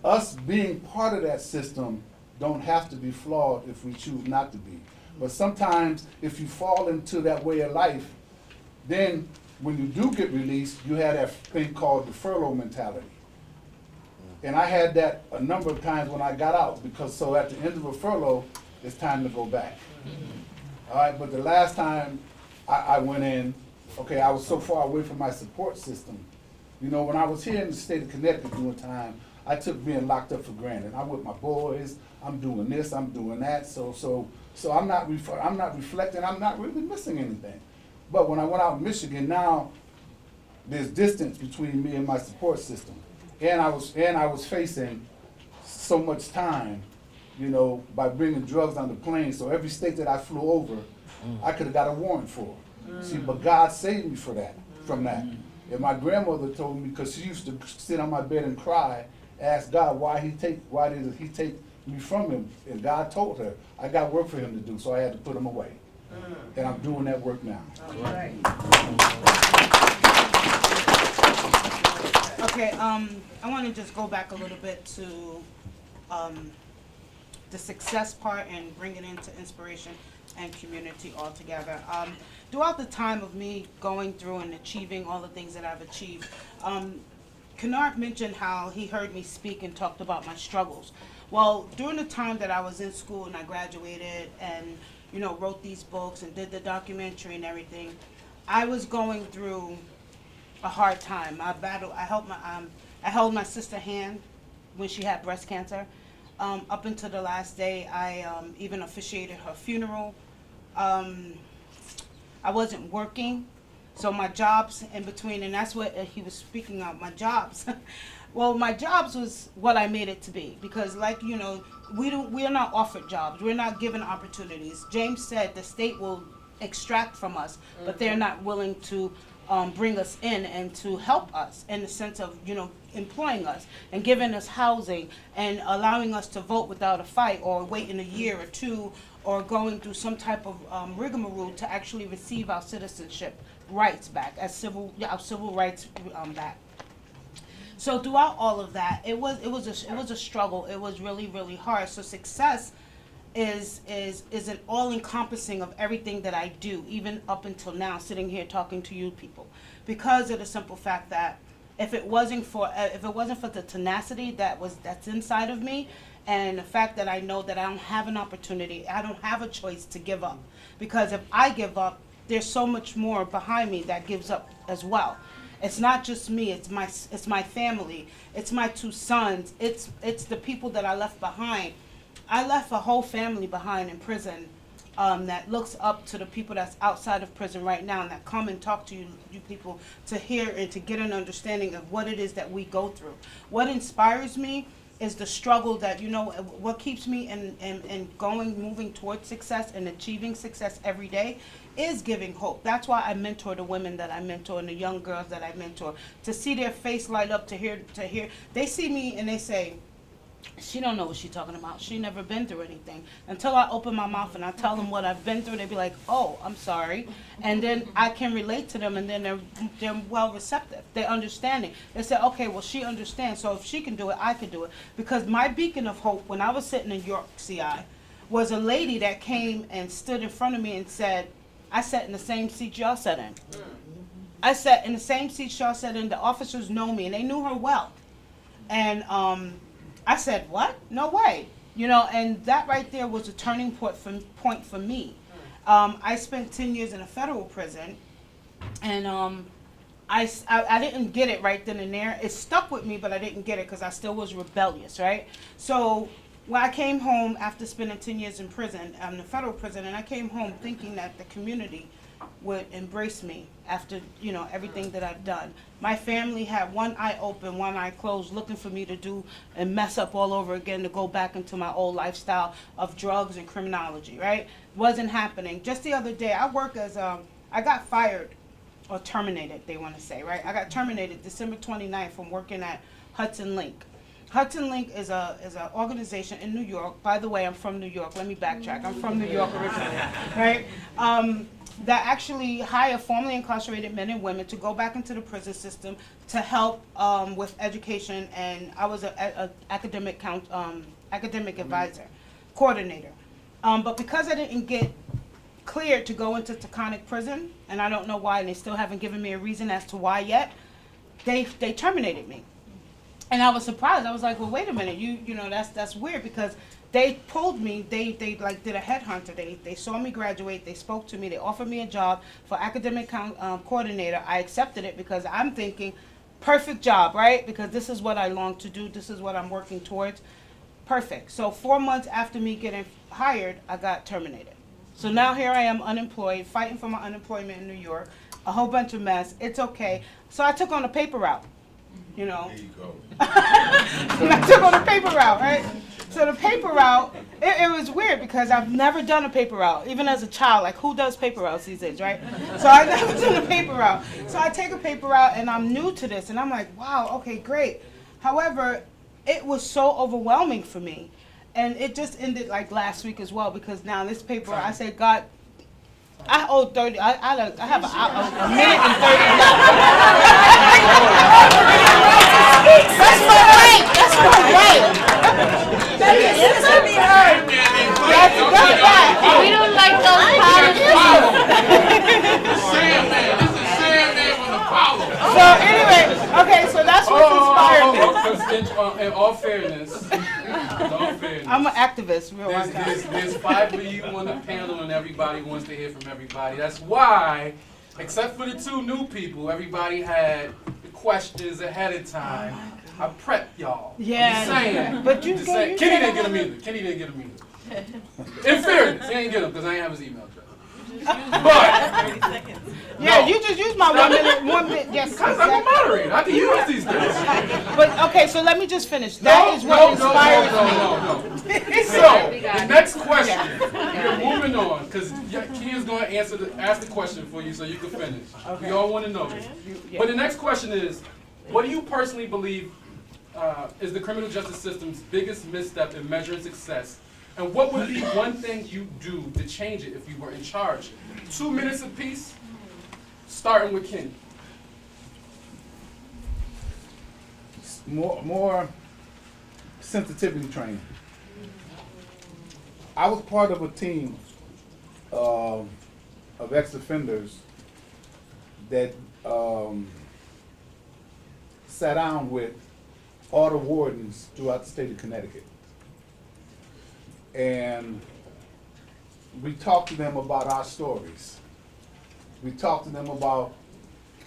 us being part of that system don't have to be flawed if we choose not to be. But sometimes if you fall into that way of life, then when you do get released, you have that thing called the furlough mentality. And I had that a number of times when I got out, because so at the end of a furlough, it's time to go back. All right, but the last time I went in, okay, I was so far away from my support system. When I was here in the state of Connecticut doing time, I took being locked up for granted. I'm with my boys, I'm doing this, I'm doing that, so I'm not reflecting, I'm not really missing anything. But when I went out in Michigan, now there's distance between me and my support system. And I was facing so much time, by bringing drugs on the plane. So every state that I flew over, I could have got a warrant for. See, but God saved me from that. And my grandmother told me, because she used to sit on my bed and cry, ask God why did he take me from him? And God told her, I got work for him to do, so I had to put him away. And I'm doing that work now. Okay, I want to just go back a little bit to the success part and bring it into inspiration and community altogether. Throughout the time of me going through and achieving all the things that I've achieved, Kennard mentioned how he heard me speak and talked about my struggles. Well, during the time that I was in school and I graduated and, you know, wrote these books and did the documentary and everything, I was going through a hard time. I held my sister's hand when she had breast cancer. Up until the last day, I even officiated her funeral. I wasn't working, so my jobs in between, and that's what he was speaking of, my jobs. Well, my jobs was what I made it to be, because like, you know, we are not offered jobs. We're not given opportunities. James said the state will extract from us, but they're not willing to bring us in and to help us in the sense of, you know, employing us and giving us housing and allowing us to vote without a fight or waiting a year or two or going through some type of rigmarole to actually receive our citizenship rights back, as our civil rights back. So throughout all of that, it was a struggle. It was really, really hard. So success is an all-encompassing of everything that I do, even up until now, sitting here talking to you people, because of the simple fact that if it wasn't for the tenacity that's inside of me, and the fact that I know that I don't have an opportunity, I don't have a choice to give up, because if I give up, there's so much more behind me that gives up as well. It's not just me, it's my family, it's my 2 sons, it's the people that I left behind. I left a whole family behind in prison that looks up to the people that's outside of prison right now and that come and talk to you people to hear and to get an understanding of what it is that we go through. What inspires me is the struggle that, you know, what keeps me in moving towards success and achieving success every day is giving hope. That's why I mentor the women that I mentor and the young girls that I mentor, to see their face light up, to hear, they see me and they say, she don't know what she's talking about. She never been through anything. Until I open my mouth and I tell them what I've been through, they be like, oh, I'm sorry. And then I can relate to them, and then they're well receptive. They're understanding. They say, okay, well, she understands, so if she can do it, I can do it. Because my beacon of hope, when I was sitting in York, CI, was a lady that came and stood in front of me and said, I sat in the same seat y'all sat in. I sat in the same seat y'all sat in. The officers know me, and they knew her well. And I said, what? No way. You know, and that right there was a turning point for me. I spent 10 years in a federal prison, and I didn't get it right then and there. It stuck with me, but I didn't get it because I still was rebellious, right? So when I came home after spending 10 years in prison, the federal prison, and I came home thinking that the community would embrace me after, you know, everything that I've done. My family had one eye open, one eye closed, looking for me to do and mess up all over again, to go back into my old lifestyle of drugs and criminology, right? Wasn't happening. Just the other day, I work as, I got fired, or terminated, they want to say, right? I got terminated December 29th from working at Hudson Link. Hudson Link is an organization in New York. By the way, I'm from New York. Let me backtrack. I'm from New York originally, right? That actually hire formerly incarcerated men and women to go back into the prison system to help with education, and I was an academic advisor, coordinator. But because I didn't get cleared to go into Taconic prison, and I don't know why, and they still haven't given me a reason as to why yet, they terminated me. And I was surprised. I was like, well, wait a minute, you know, that's weird, because they pulled me, they like did a headhunter. They saw me graduate, they spoke to me, they offered me a job for academic coordinator. I accepted it because I'm thinking, perfect job, right? Because this is what I long to do, this is what I'm working towards. Perfect. So 4 months after me getting hired, I got terminated. So now here I am unemployed, fighting for my unemployment in New York, a whole bunch of mess. It's okay. So I took on a paper route. You know, There you go. I took on a paper route, right? So the paper route, it was weird because I've never done a paper route, even as a child. Like, who does paper routes these days, right? So I never done a paper route. So I take a paper route, and I'm new to this, and I'm like, wow, okay, great. However, it was so overwhelming for me, and it just ended like last week as well, because now this paper, I said, God, I owe 30. I have a minute and 30 left. That's my right. That's my right. That's right. We don't like those politicians. So anyway, okay, so that's what's inspired me. In all fairness, I'm an activist, real one time. there's 5 of you on the panel, and everybody wants to hear from everybody. That's why, except for the 2 new people, everybody had the questions ahead of time. I prepped y'all. Yeah, I'm just saying. but you Just gave- saying. you Kenny said didn't get him either. Kenny didn't get him either. In fairness, he didn't get him because I ain't have his email address. But Yeah, no. you just used my 1 minute. Yes, Because I'm a exactly. moderator. I can use these things. But okay, so let me just finish. That is what inspires me. No. So, the next question, we're moving on, because Kia's going to ask the question for you so you can finish. Okay. We all want to know this. But the next question is, what do you personally believe is the criminal justice system's biggest misstep in measuring success? And what would be one thing you'd do to change it if you were in charge? 2 minutes apiece, starting with Kenny. More sensitivity training. I was part of a team of ex-offenders that sat down with all the wardens throughout the state of Connecticut. And we talked to them about our stories. We talked to them about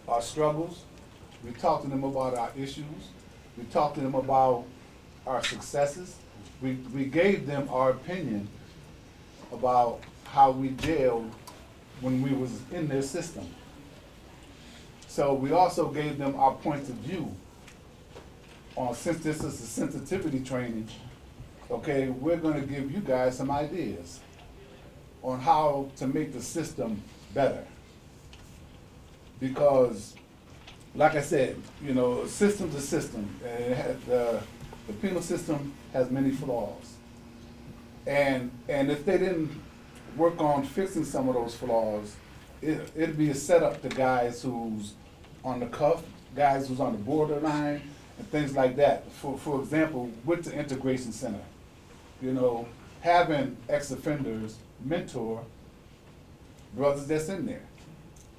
our struggles. We talked to them about our issues. We talked to them about our successes. We gave them our opinion about how we jailed when we was in their system. So we also gave them our points of view on, since this is a sensitivity training, okay, we're gonna give you guys some ideas on how to make the system better. Because, like I said, you know, a system's a system. The penal system has many flaws. And if they didn't work on fixing some of those flaws, it'd be a setup to guys who's on the cuff, guys who's on the borderline, and things like that. For example, with the Integration Center, you know, having ex-offenders mentor brothers that's in there,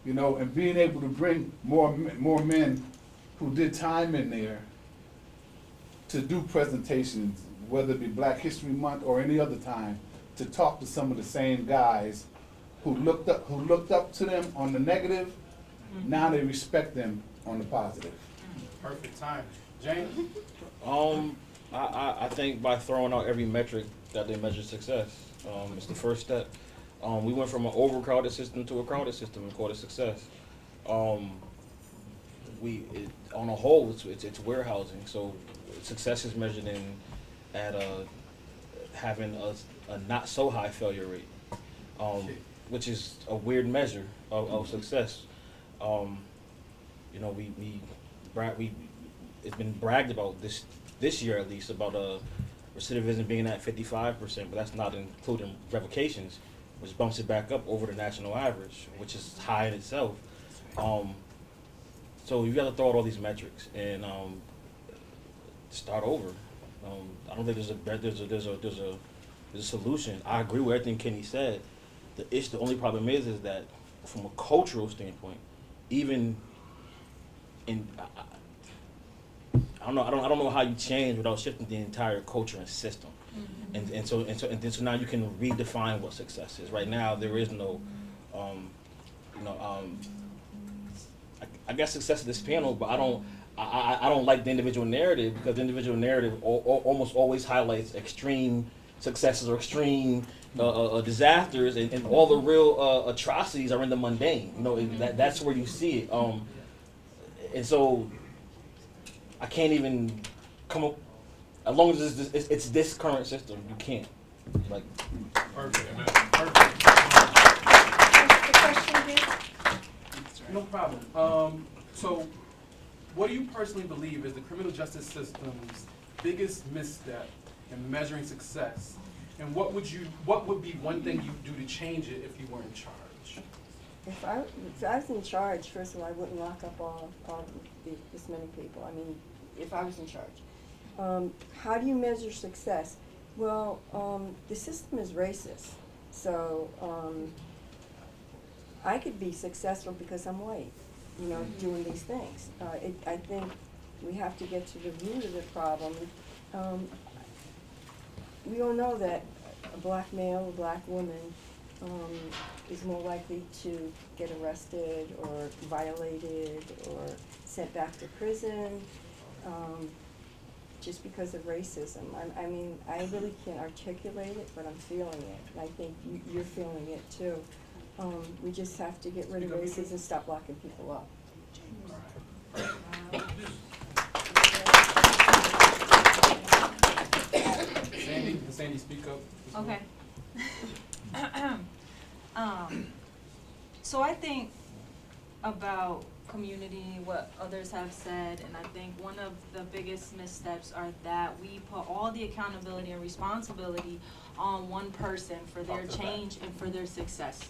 you know, and being able to bring more men who did time in there to do presentations, whether it be Black History Month or any other time, to talk to some of the same guys who looked up to them on the negative. Now they respect them on the positive. Perfect time. James? I think by throwing out every metric that they measure success, it's the first step. We went from an overcrowded system to a crowded system and called it success. On a whole, it's warehousing. So success is measured at having a not so high failure rate, which is a weird measure of success. You know, it's been bragged about this year at least about recidivism being at 55%, but that's not including revocations, which bumps it back up over the national average, which is high in itself. So you got to throw out all these metrics and start over. I don't think there's a solution. I agree with everything Kenny said. The only problem is that from a cultural standpoint, even in I don't know how you change without shifting the entire culture and system. Mm-hmm. And so now you can redefine what success is. Right now there is no I guess success of this panel, but I don't like the individual narrative, because the individual narrative almost always highlights extreme successes or extreme disasters, and all the real atrocities are in the mundane. You know, that's where you see it. And so I can't even come up, as long as it's this current system, you can't. Like, Perfect, man. Perfect. No problem. So, what do you personally believe is the criminal justice system's biggest misstep in measuring success? And what would be one thing you'd do to change it if you were in charge? If I was in charge, first of all, I wouldn't lock up this many people. I mean, if I was in charge. How do you measure success? Well, the system is racist. So I could be successful because I'm white, you know, doing these things. I think we have to get to the root of the problem. We all know that a black male, a black woman, is more likely to get arrested or violated or sent back to prison just because of racism. I mean, I really can't articulate it, but I'm feeling it. And I think you're feeling it too. We just have to get rid of racism and stop locking people up. Sandy, speak up. Okay. So I think about community, what others have said, and I think one of the biggest missteps are that we put all the accountability and responsibility on one person for their change and for their success.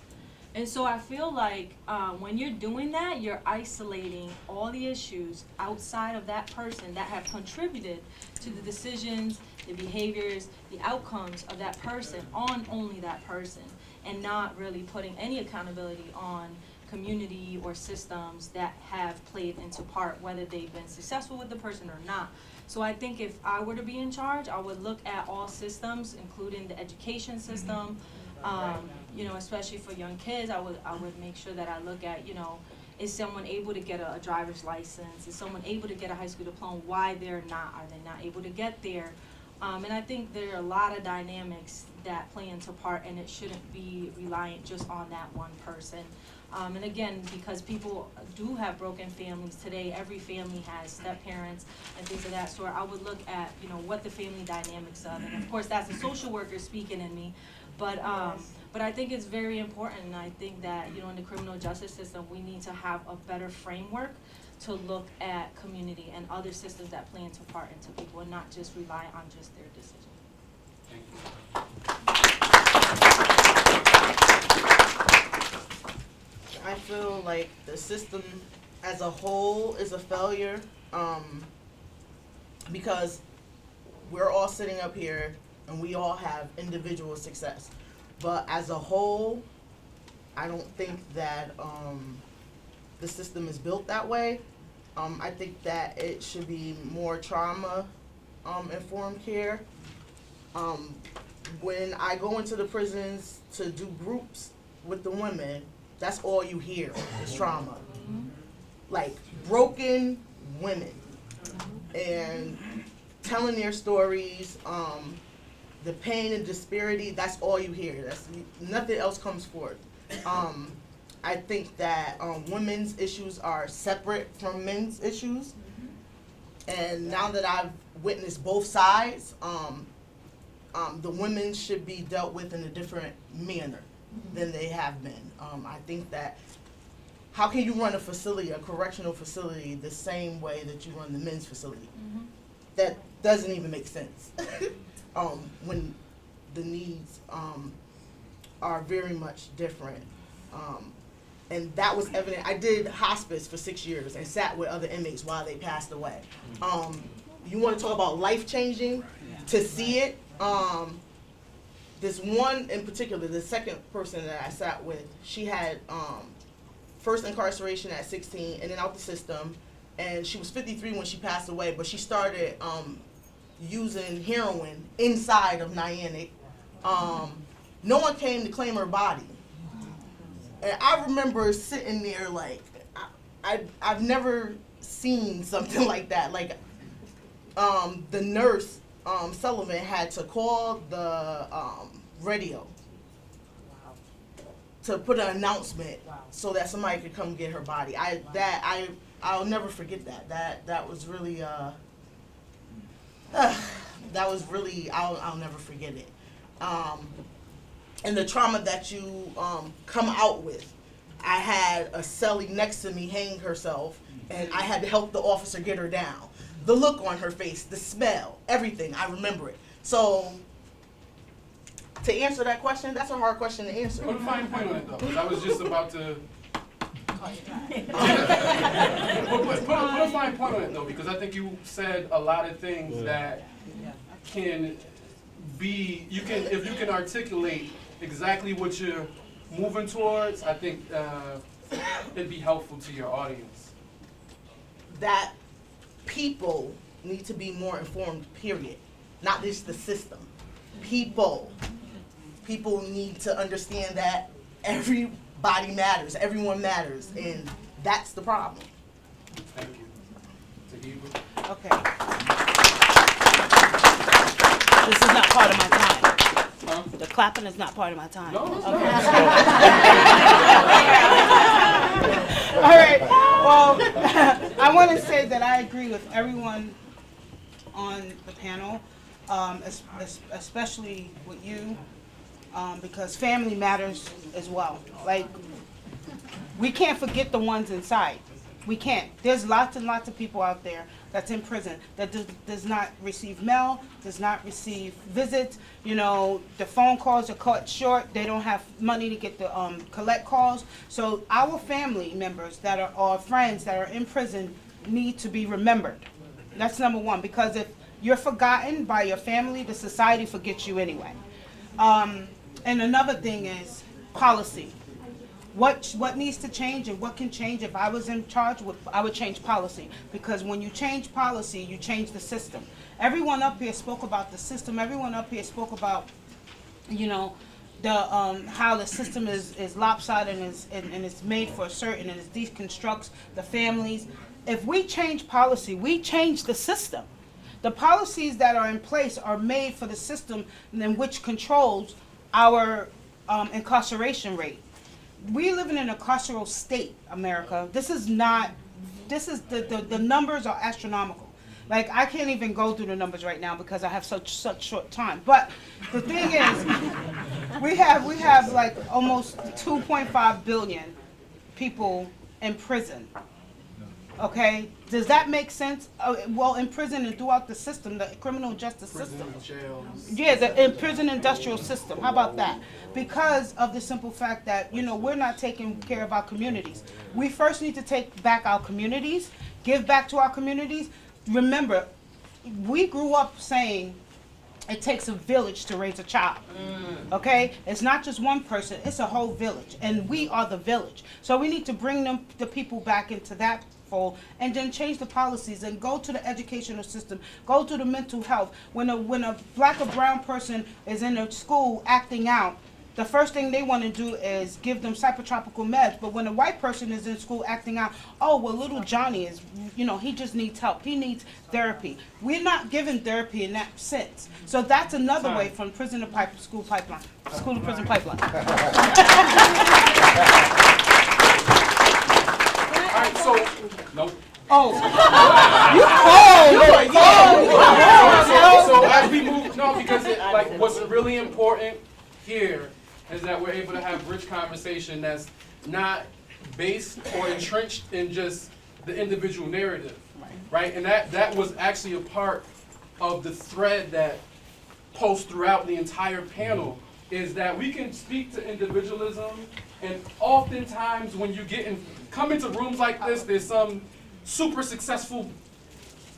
And so I feel like when you're doing that, you're isolating all the issues outside of that person that have contributed to the decisions, the behaviors, the outcomes of that person on only that person, and not really putting any accountability on community or systems that have played into part, whether they've been successful with the person or not. So I think if I were to be in charge, I would look at all systems, including the education system, you know, especially for young kids. I would make sure that I look at, you know, is someone able to get a driver's license? Is someone able to get a high school diploma? Why they're not? Are they not able to get there? And I think there are a lot of dynamics that play into part, and it shouldn't be reliant just on that one person. And again, because people do have broken families today, every family has step-parents and things of that sort, I would look at, you know, what the family dynamics of, and of course that's a social worker speaking in me, but I think it's very important, and I think that, you know, in the criminal justice system, we need to have a better framework to look at community and other systems that play into part into people, and not just rely on just their decision. Thank you. I feel like the system as a whole is a failure, because we're all sitting up here and we all have individual success. But as a whole, I don't think that the system is built that way. I think that it should be more trauma informed care. When I go into the prisons to do groups with the women, that's all you hear is trauma. Like broken women and telling their stories, the pain and disparity, that's all you hear. That's nothing else comes forth. I think that women's issues are separate from men's issues. And now that I've witnessed both sides, the women should be dealt with in a different manner than they have been. I think that how can you run a facility, a correctional facility, the same way that you run the men's facility? That doesn't even make sense. When the needs are very much different. And that was evident. I did hospice for 6 years and sat with other inmates while they passed away. You want to talk about life-changing? To see it, this one in particular, the second person that I sat with, she had first incarceration at 16 and then out the system, and she was 53 when she passed away, but she started using heroin inside of Niantic. No one came to claim her body. And I remember sitting there like, I've never seen something like that. Like, the nurse, Sullivan, had to call the radio to put an announcement so that somebody could come get her body. I'll never forget that. That was really I'll never forget it. And the trauma that you come out with. I had a cellie next to me hang herself, and I had to help the officer get her down. The look on her face, the smell, everything, I remember it. So To answer that question, that's a hard question to answer. Put a fine point on it though, 'cause I was just about to. Put a fine point on it though, because I think you said a lot of things that can be, if you can articulate exactly what you're moving towards, I think it'd be helpful to your audience. That people need to be more informed, period. Not just the system. People need to understand that everybody matters, everyone matters, and that's the problem. Thank you. Tiheba? Okay. This is not part of my time. Huh? The clapping is not part of my time. No, it's Okay. not. All right. Well, I want to say that I agree with everyone on the panel, especially with you, because family matters as well. Like, we can't forget the ones inside. We can't. There's lots and lots of people out there that's in prison that does not receive mail, does not receive visits. You know, the phone calls are cut short. They don't have money to get the collect calls. So our family members that are, or friends that are in prison need to be remembered. That's number one, because if you're forgotten by your family, the society forgets you anyway. And another thing is policy. What needs to change and what can change? If I was in charge, I would change policy, because when you change policy, you change the system. Everyone up here spoke about the system. Everyone up here spoke about, you know, the how the system is lopsided and it's made for a certain, and it deconstructs the families. If we change policy, we change the system. The policies that are in place are made for the system in which controls our incarceration rate. We live in an carceral state, America. The numbers are astronomical. Like, I can't even go through the numbers right now because I have such short time. But the thing is, we have like almost 2.5 billion people in prison. Okay, does that make sense? Well, in prison and throughout the system, the criminal justice system. Prison, jails. Yeah, the prison industrial system. How about that? Because of the simple fact that, you know, we're not taking care of our communities. We first need to take back our communities, give back to our communities. Remember, we grew up saying it takes a village to raise a child. Okay? It's not just one person, it's a whole village. And we are the village. So we need to bring the people back into that fold, and then change the policies and go to the educational system, go to the mental health. When a black or brown person is in a school acting out, the first thing they want to do is give them psychotropical meds. But when a white person is in school acting out, oh, well, little Johnny is, you know, he just needs help. He needs therapy. We're not giving therapy in that sense. So that's another way from prison to school pipeline. School to prison pipeline. All right, so, nope. Oh. So as we move, no, because what's really important here is that we're able to have rich conversation that's not based or entrenched in just the individual narrative, right? And that was actually a part of the thread that pulsed throughout the entire panel, is that we can speak to individualism, and oftentimes when you come into rooms like this, there's some super successful,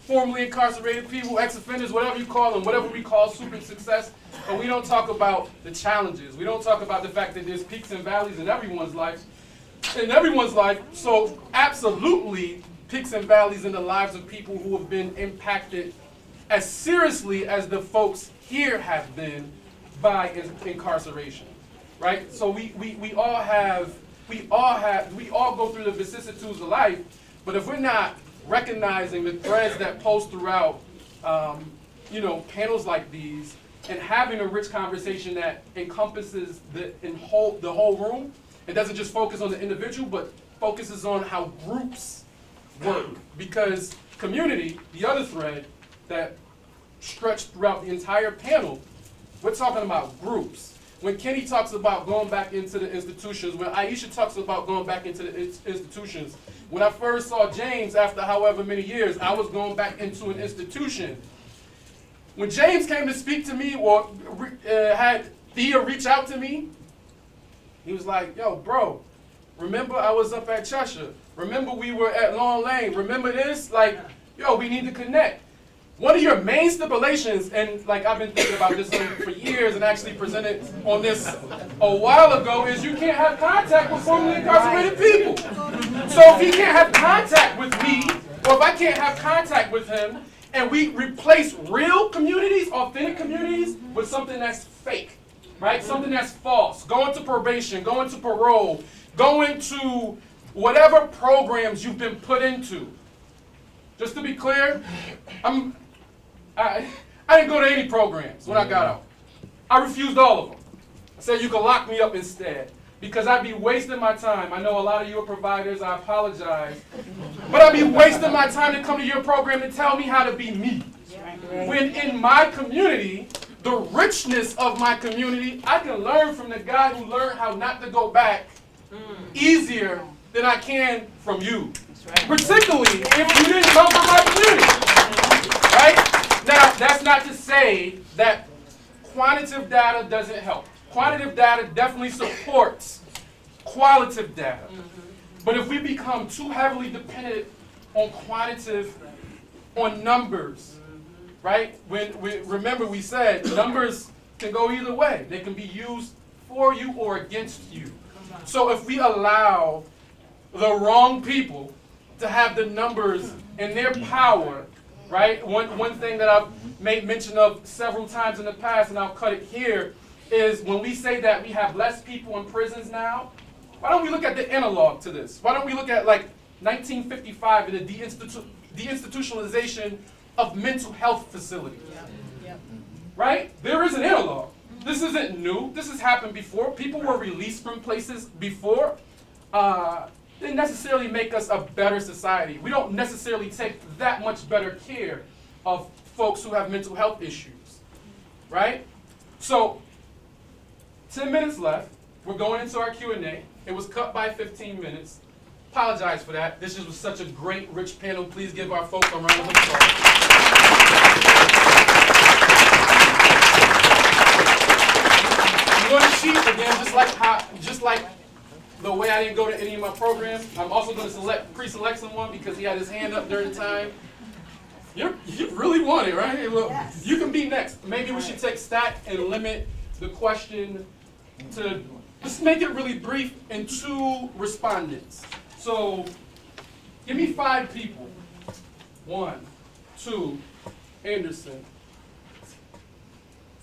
formerly incarcerated people, ex-offenders, whatever you call them, whatever we call super success, but we don't talk about the challenges. We don't talk about the fact that there's peaks and valleys in everyone's life. So absolutely peaks and valleys in the lives of people who have been impacted as seriously as the folks here have been by incarceration, right? So we all go through the vicissitudes of life, but if we're not recognizing the threads that pulse throughout, panels like these, and having a rich conversation that encompasses the whole room, it doesn't just focus on the individual, but focuses on how groups work. Because community, the other thread that stretched throughout the entire panel, we're talking about groups. When Kenny talks about going back into the institutions, when Ayishea talks about going back into the institutions, when I first saw James after however many years, I was going back into an institution. When James came to speak to me, or had Thea reached out to me. He was like, yo, bro, remember I was up at Cheshire? Remember we were at Long Lane? Remember this? Like, yo, we need to connect. One of your main stipulations, and like I've been thinking about this for years and actually presented on this a while ago, is you can't have contact with formerly incarcerated people. So if he can't have contact with me, or if I can't have contact with him, and we replace real communities, authentic communities, with something that's fake, right? Something that's false. Going to probation, going to parole, going to whatever programs you've been put into. Just to be clear, I didn't go to any programs when I got out. I refused all of them. I said you can lock me up instead because I'd be wasting my time. I know a lot of you are providers, I apologize. But I'd be wasting my time to come to your program to tell me how to be me. When in my community, the richness of my community, I can learn from the guy who learned how not to go back easier than I can from you. Particularly if you didn't come from my community. Right? Now, that's not to say that quantitative data doesn't help. Quantitative data definitely supports qualitative data. But if we become too heavily dependent on quantitative, on numbers, right? Remember we said numbers can go either way. They can be used for you or against you. So if we allow the wrong people to have the numbers and their power, right? One thing that I've made mention of several times in the past, and I'll cut it here, is when we say that we have less people in prisons now, why don't we look at the analog to this? Why don't we look at like 1955 and the deinstitutionalization of mental health facilities? Right? There is an analog. This isn't new. This has happened before. People were released from places before. Didn't necessarily make us a better society. We don't necessarily take that much better care of folks who have mental health issues, right? So, 10 minutes left. We're going into our Q&A. It was cut by 15 minutes. Apologize for that. This was such a great, rich panel. Please give our folks a round of applause. I'm going to cheat again, just like the way I didn't go to any of my programs. I'm also going to pre-select someone because he had his hand up during the time. You really want it, right? Hey, look, yes. You can be next. Maybe we should take stat and limit the question to just make it really brief and 2 respondents. So give me 5 people. 1, 2, Anderson,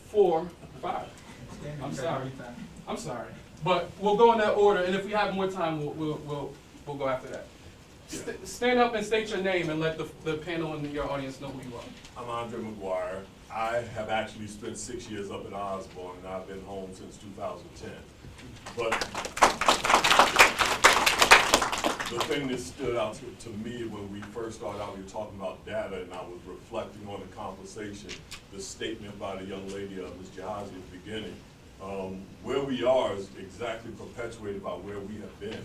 4, 5. I'm sorry. But we'll go in that order, and if we have more time, we'll go after that. Stand up and state your name and let the panel and your audience know who you are. I'm Andre McGuire. I have actually spent 6 years up at Osborne, and I've been home since 2010. But the thing that stood out to me when we first started out, we were talking about data, and I was reflecting on the conversation, the statement by the young lady, Ms. Jahazi, at the beginning. Where we are is exactly perpetuated by where we have been.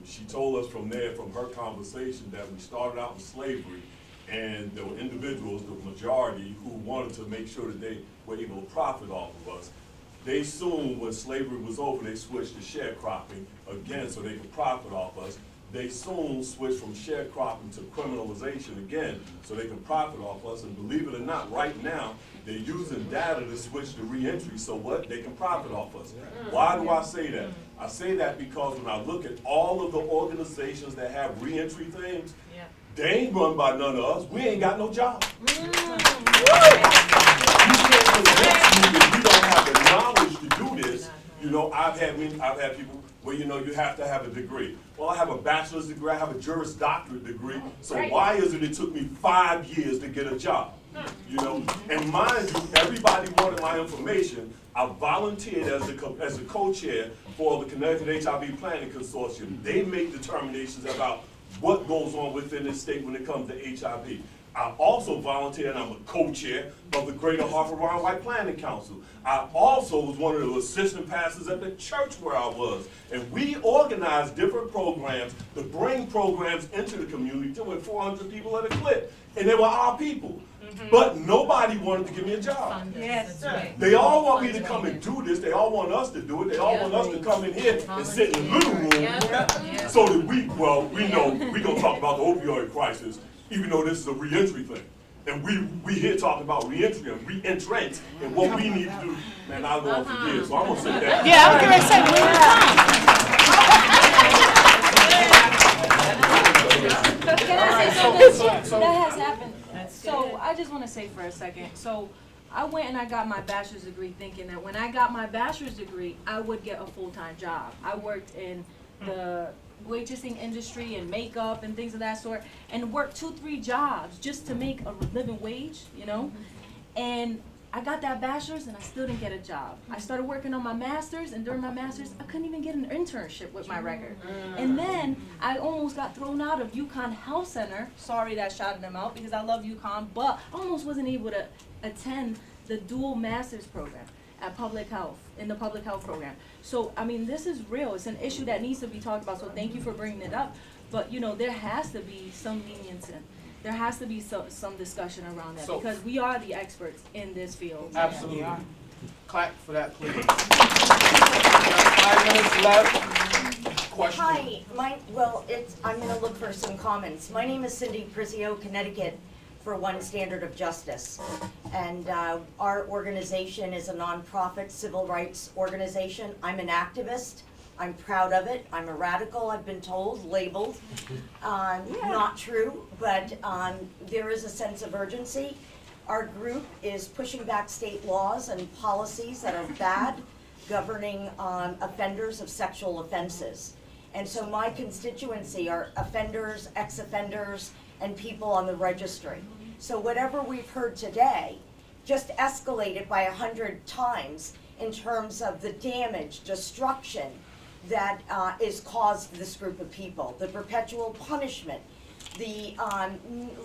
She told us from her conversation, that we started out in slavery, and there were individuals, the majority, who wanted to make sure that they were able to profit off of us. They soon, when slavery was over, they switched to sharecropping again so they could profit off us. They soon switched from sharecropping to criminalization again so they can profit off us. And believe it or not, right now, they're using data to switch to reentry so what? They can profit off us. Why do I say that? I say that because when I look at all of the organizations that have reentry things, they ain't run by none of us. We ain't got no job. You can't convince me that you don't have the knowledge to do this. You know, I've had people where, you know, you have to have a degree. Well, I have a bachelor's degree, I have a Juris Doctorate degree, so why is it took me 5 years to get a job? You know, and mind you, everybody wanted my information. I volunteered as a co-chair for the Connecticut HIV Planning Consortium. They make determinations about what goes on within this state when it comes to HIV. I also volunteered, and I'm a co-chair of the Greater Hartford Round White Planning Council. I also was one of the assistant pastors at the church where I was. And we organized different programs to bring programs into the community to 400 people at a clip. And they were our people. But nobody wanted to give me a job. Yes. They all want me to come and do this. They all want us to do it. They all want us to come in here and sit in the little room so that we know we're going to talk about the opioid crisis, even though this is a reentry thing. And we here talking about reentry and reentrance and what we need to do. Man, I've gone for years, so I'm going to sit down. Yeah, I was going to say, Can I say something that has happened? So I just want to say for a second. So I went and I got my bachelor's degree thinking that when I got my bachelor's degree, I would get a full-time job. I worked in the waitressing industry and makeup and things of that sort, and worked 2-3 jobs just to make a living wage, you know? And I got that bachelor's and I still didn't get a job. I started working on my master's, and during my master's, I couldn't even get an internship with my record. And then I almost got thrown out of UConn Health Center. Sorry that I shouted them out because I love UConn, but I almost wasn't able to attend the dual master's program at public health, in the public health program. So, I mean, this is real. It's an issue that needs to be talked about, so thank you for bringing it up. But, you know, there has to be some leniency. There has to be some discussion around that, because we are the experts in this field. Absolutely. Clap for that, please. 5 minutes left. Question. Hi, I'm gonna look for some comments. My name is Cindy Prizio, Connecticut for One Standard of Justice. And our organization is a nonprofit civil rights organization. I'm an activist. I'm proud of it. I'm a radical, I've been told, labeled. Not true, but there is a sense of urgency. Our group is pushing back state laws and policies that are bad, governing offenders of sexual offenses. And so my constituency are offenders, ex-offenders, and people on the registry. So whatever we've heard today just escalated by 100 times in terms of the damage, destruction that is caused to this group of people, the perpetual punishment, the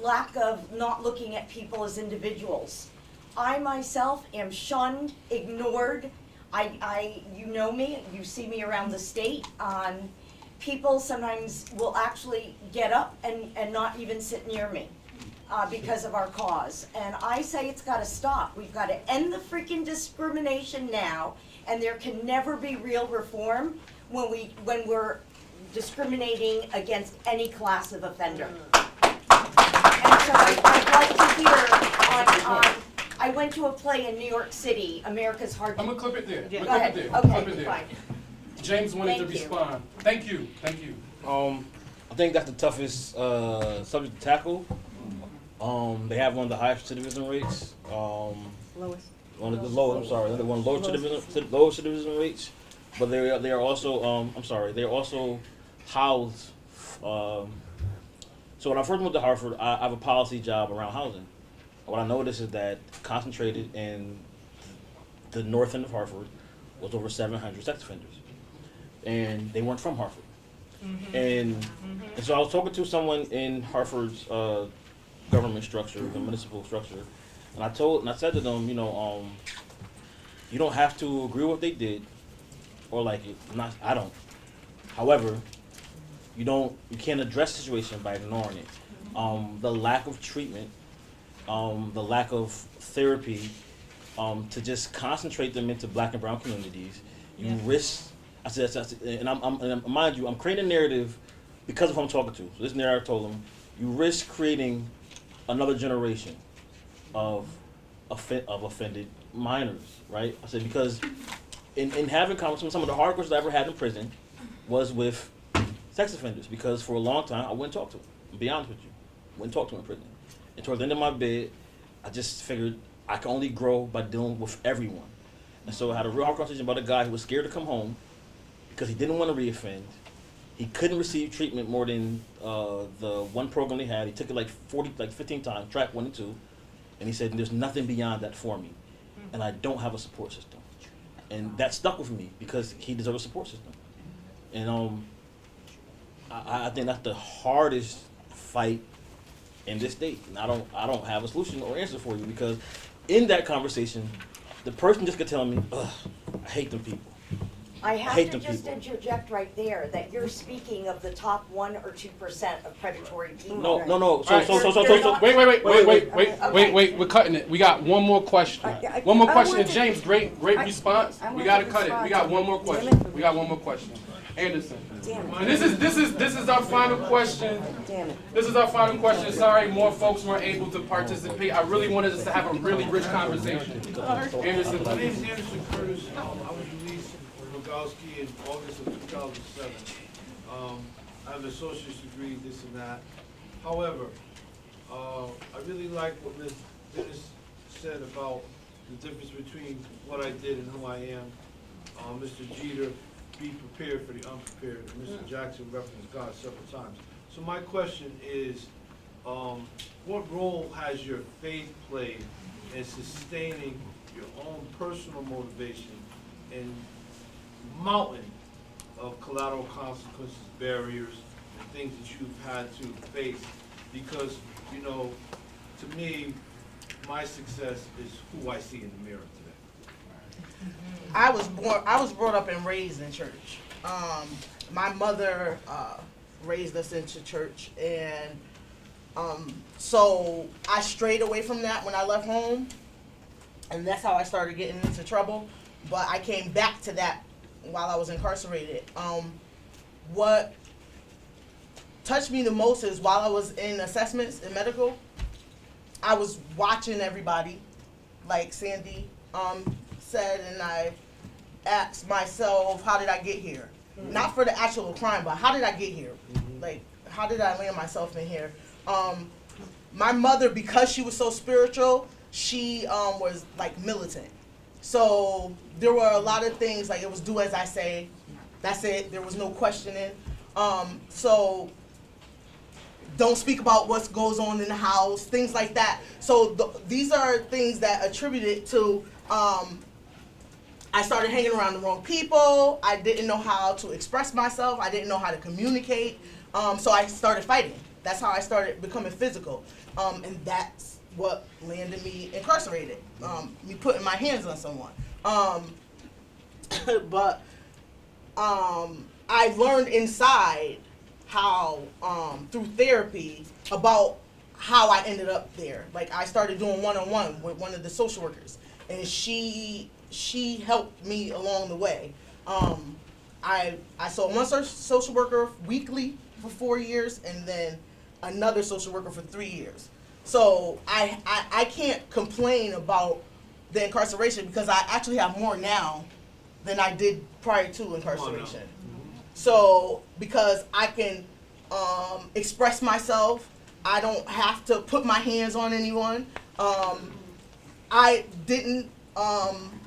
lack of not looking at people as individuals. I myself am shunned, ignored. You know me, you see me around the state. People sometimes will actually get up and not even sit near me because of our cause. And I say it's gotta stop. We've gotta end the freaking discrimination now, and there can never be real reform when we're discriminating against any class of offender. And so I'd like to hear I went to a play in New York City, America's Hard. I'm gonna clip it there. Go ahead. Okay, fine. James wanted to Thank you. respond. Thank you. I think that's the toughest subject to tackle. They have one of the highest recidivism rates. Lowest. One of the lowest. I'm sorry, one of the lowest recidivism rates. But they are also they're also housed. So when I first moved to Hartford, I have a policy job around housing. What I noticed is that concentrated in the north end of Hartford was over 700 sex offenders, and they weren't from Hartford. And so I was talking to someone in Hartford's government structure, the municipal structure, and I said to them, you don't have to agree with what they did or like it. I don't. However, you can't address the situation by ignoring it. The lack of treatment, the lack of therapy, to just concentrate them into Black and brown communities, you risk. I said, and mind you, I'm creating a narrative because of who I'm talking to. So this narrative I told them, you risk creating another generation of offended minors, right? I said, because in having conversations, some of the hard questions I ever had in prison was with sex offenders, because for a long time I wouldn't talk to them. I'll be honest with you, wouldn't talk to them in prison. And towards the end of my bid, I just figured I can only grow by dealing with everyone. And so I had a real hard conversation about a guy who was scared to come home because he didn't want to reoffend. He couldn't receive treatment more than the one program they had. He took it 15 times, track 1 and 2. And he said, there's nothing beyond that for me. And I don't have a support system. And that stuck with me because he deserves a support system. And I think that's the hardest fight in this state. And I don't have a solution or answer for you, because in that conversation, the person just could tell me, ugh, I hate them people. I have hate to them just people. interject right there that you're speaking of the top 1 or 2% of predatory people. No, no, no. All right, wait, we're cutting it. We got one more question. One more question, and James, great response. We gotta cut it. We got one more question. We got one more question. Anderson. And this is our final question. Damn it. This is our final question. Sorry, more folks weren't able to participate. I really wanted us to have a really rich conversation. Anderson. My name is Anderson Curtis. I was released from Rogowski in August of 2007. I have an associate's degree, this and that. However, I really like what Ms. Dennis said about the difference between what I did and who I am. Mr. Jeter, be prepared for the unprepared. And Mr. Jackson referenced God several times. So my question is, what role has your faith played in sustaining your own personal motivation and mountain of collateral consequences, barriers, and things that you've had to face? Because, you know, to me, my success is who I see in the mirror today. I was brought up and raised in church. My mother raised us into church, and so I strayed away from that when I left home, and that's how I started getting into trouble. But I came back to that while I was incarcerated. What touched me the most is while I was in assessments in medical, I was watching everybody, like Sandy said, and I asked myself, how did I get here? Not for the actual crime, but how did I get here? Like, how did I land myself in here? My mother, because she was so spiritual, she was like militant. So there were a lot of things, like it was do as I say, that's it, there was no questioning. So don't speak about what goes on in the house, things like that. So these are things that attributed to, I started hanging around the wrong people. I didn't know how to express myself. I didn't know how to communicate. So I started fighting. That's how I started becoming physical. And that's what landed me incarcerated. Me putting my hands on someone. But I learned inside how, through therapy, about how I ended up there. Like I started doing one-on-one with one of the social workers, and she helped me along the way. I saw one social worker weekly for 4 years, and then another social worker for 3 years. So I can't complain about the incarceration because I actually have more now than I did prior to incarceration. So because I can express myself, I don't have to put my hands on anyone. I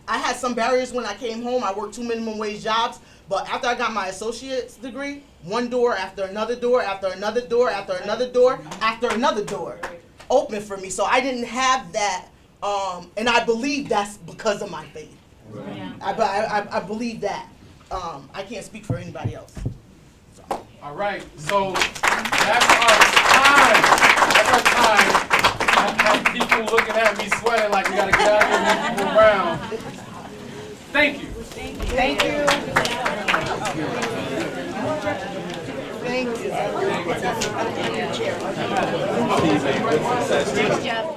had some barriers when I came home. I worked 2 minimum wage jobs, but after I got my associate's degree, one door after another door, after another door, after another door, after another door opened for me. So I didn't have that, and I believe that's because of my faith. I believe that. I can't speak for anybody else. So. All right, so that's our time. That's our time. I have people looking at me sweating like we gotta get out of here and move people around. Thank you. Thank you. Thank you. Nice job.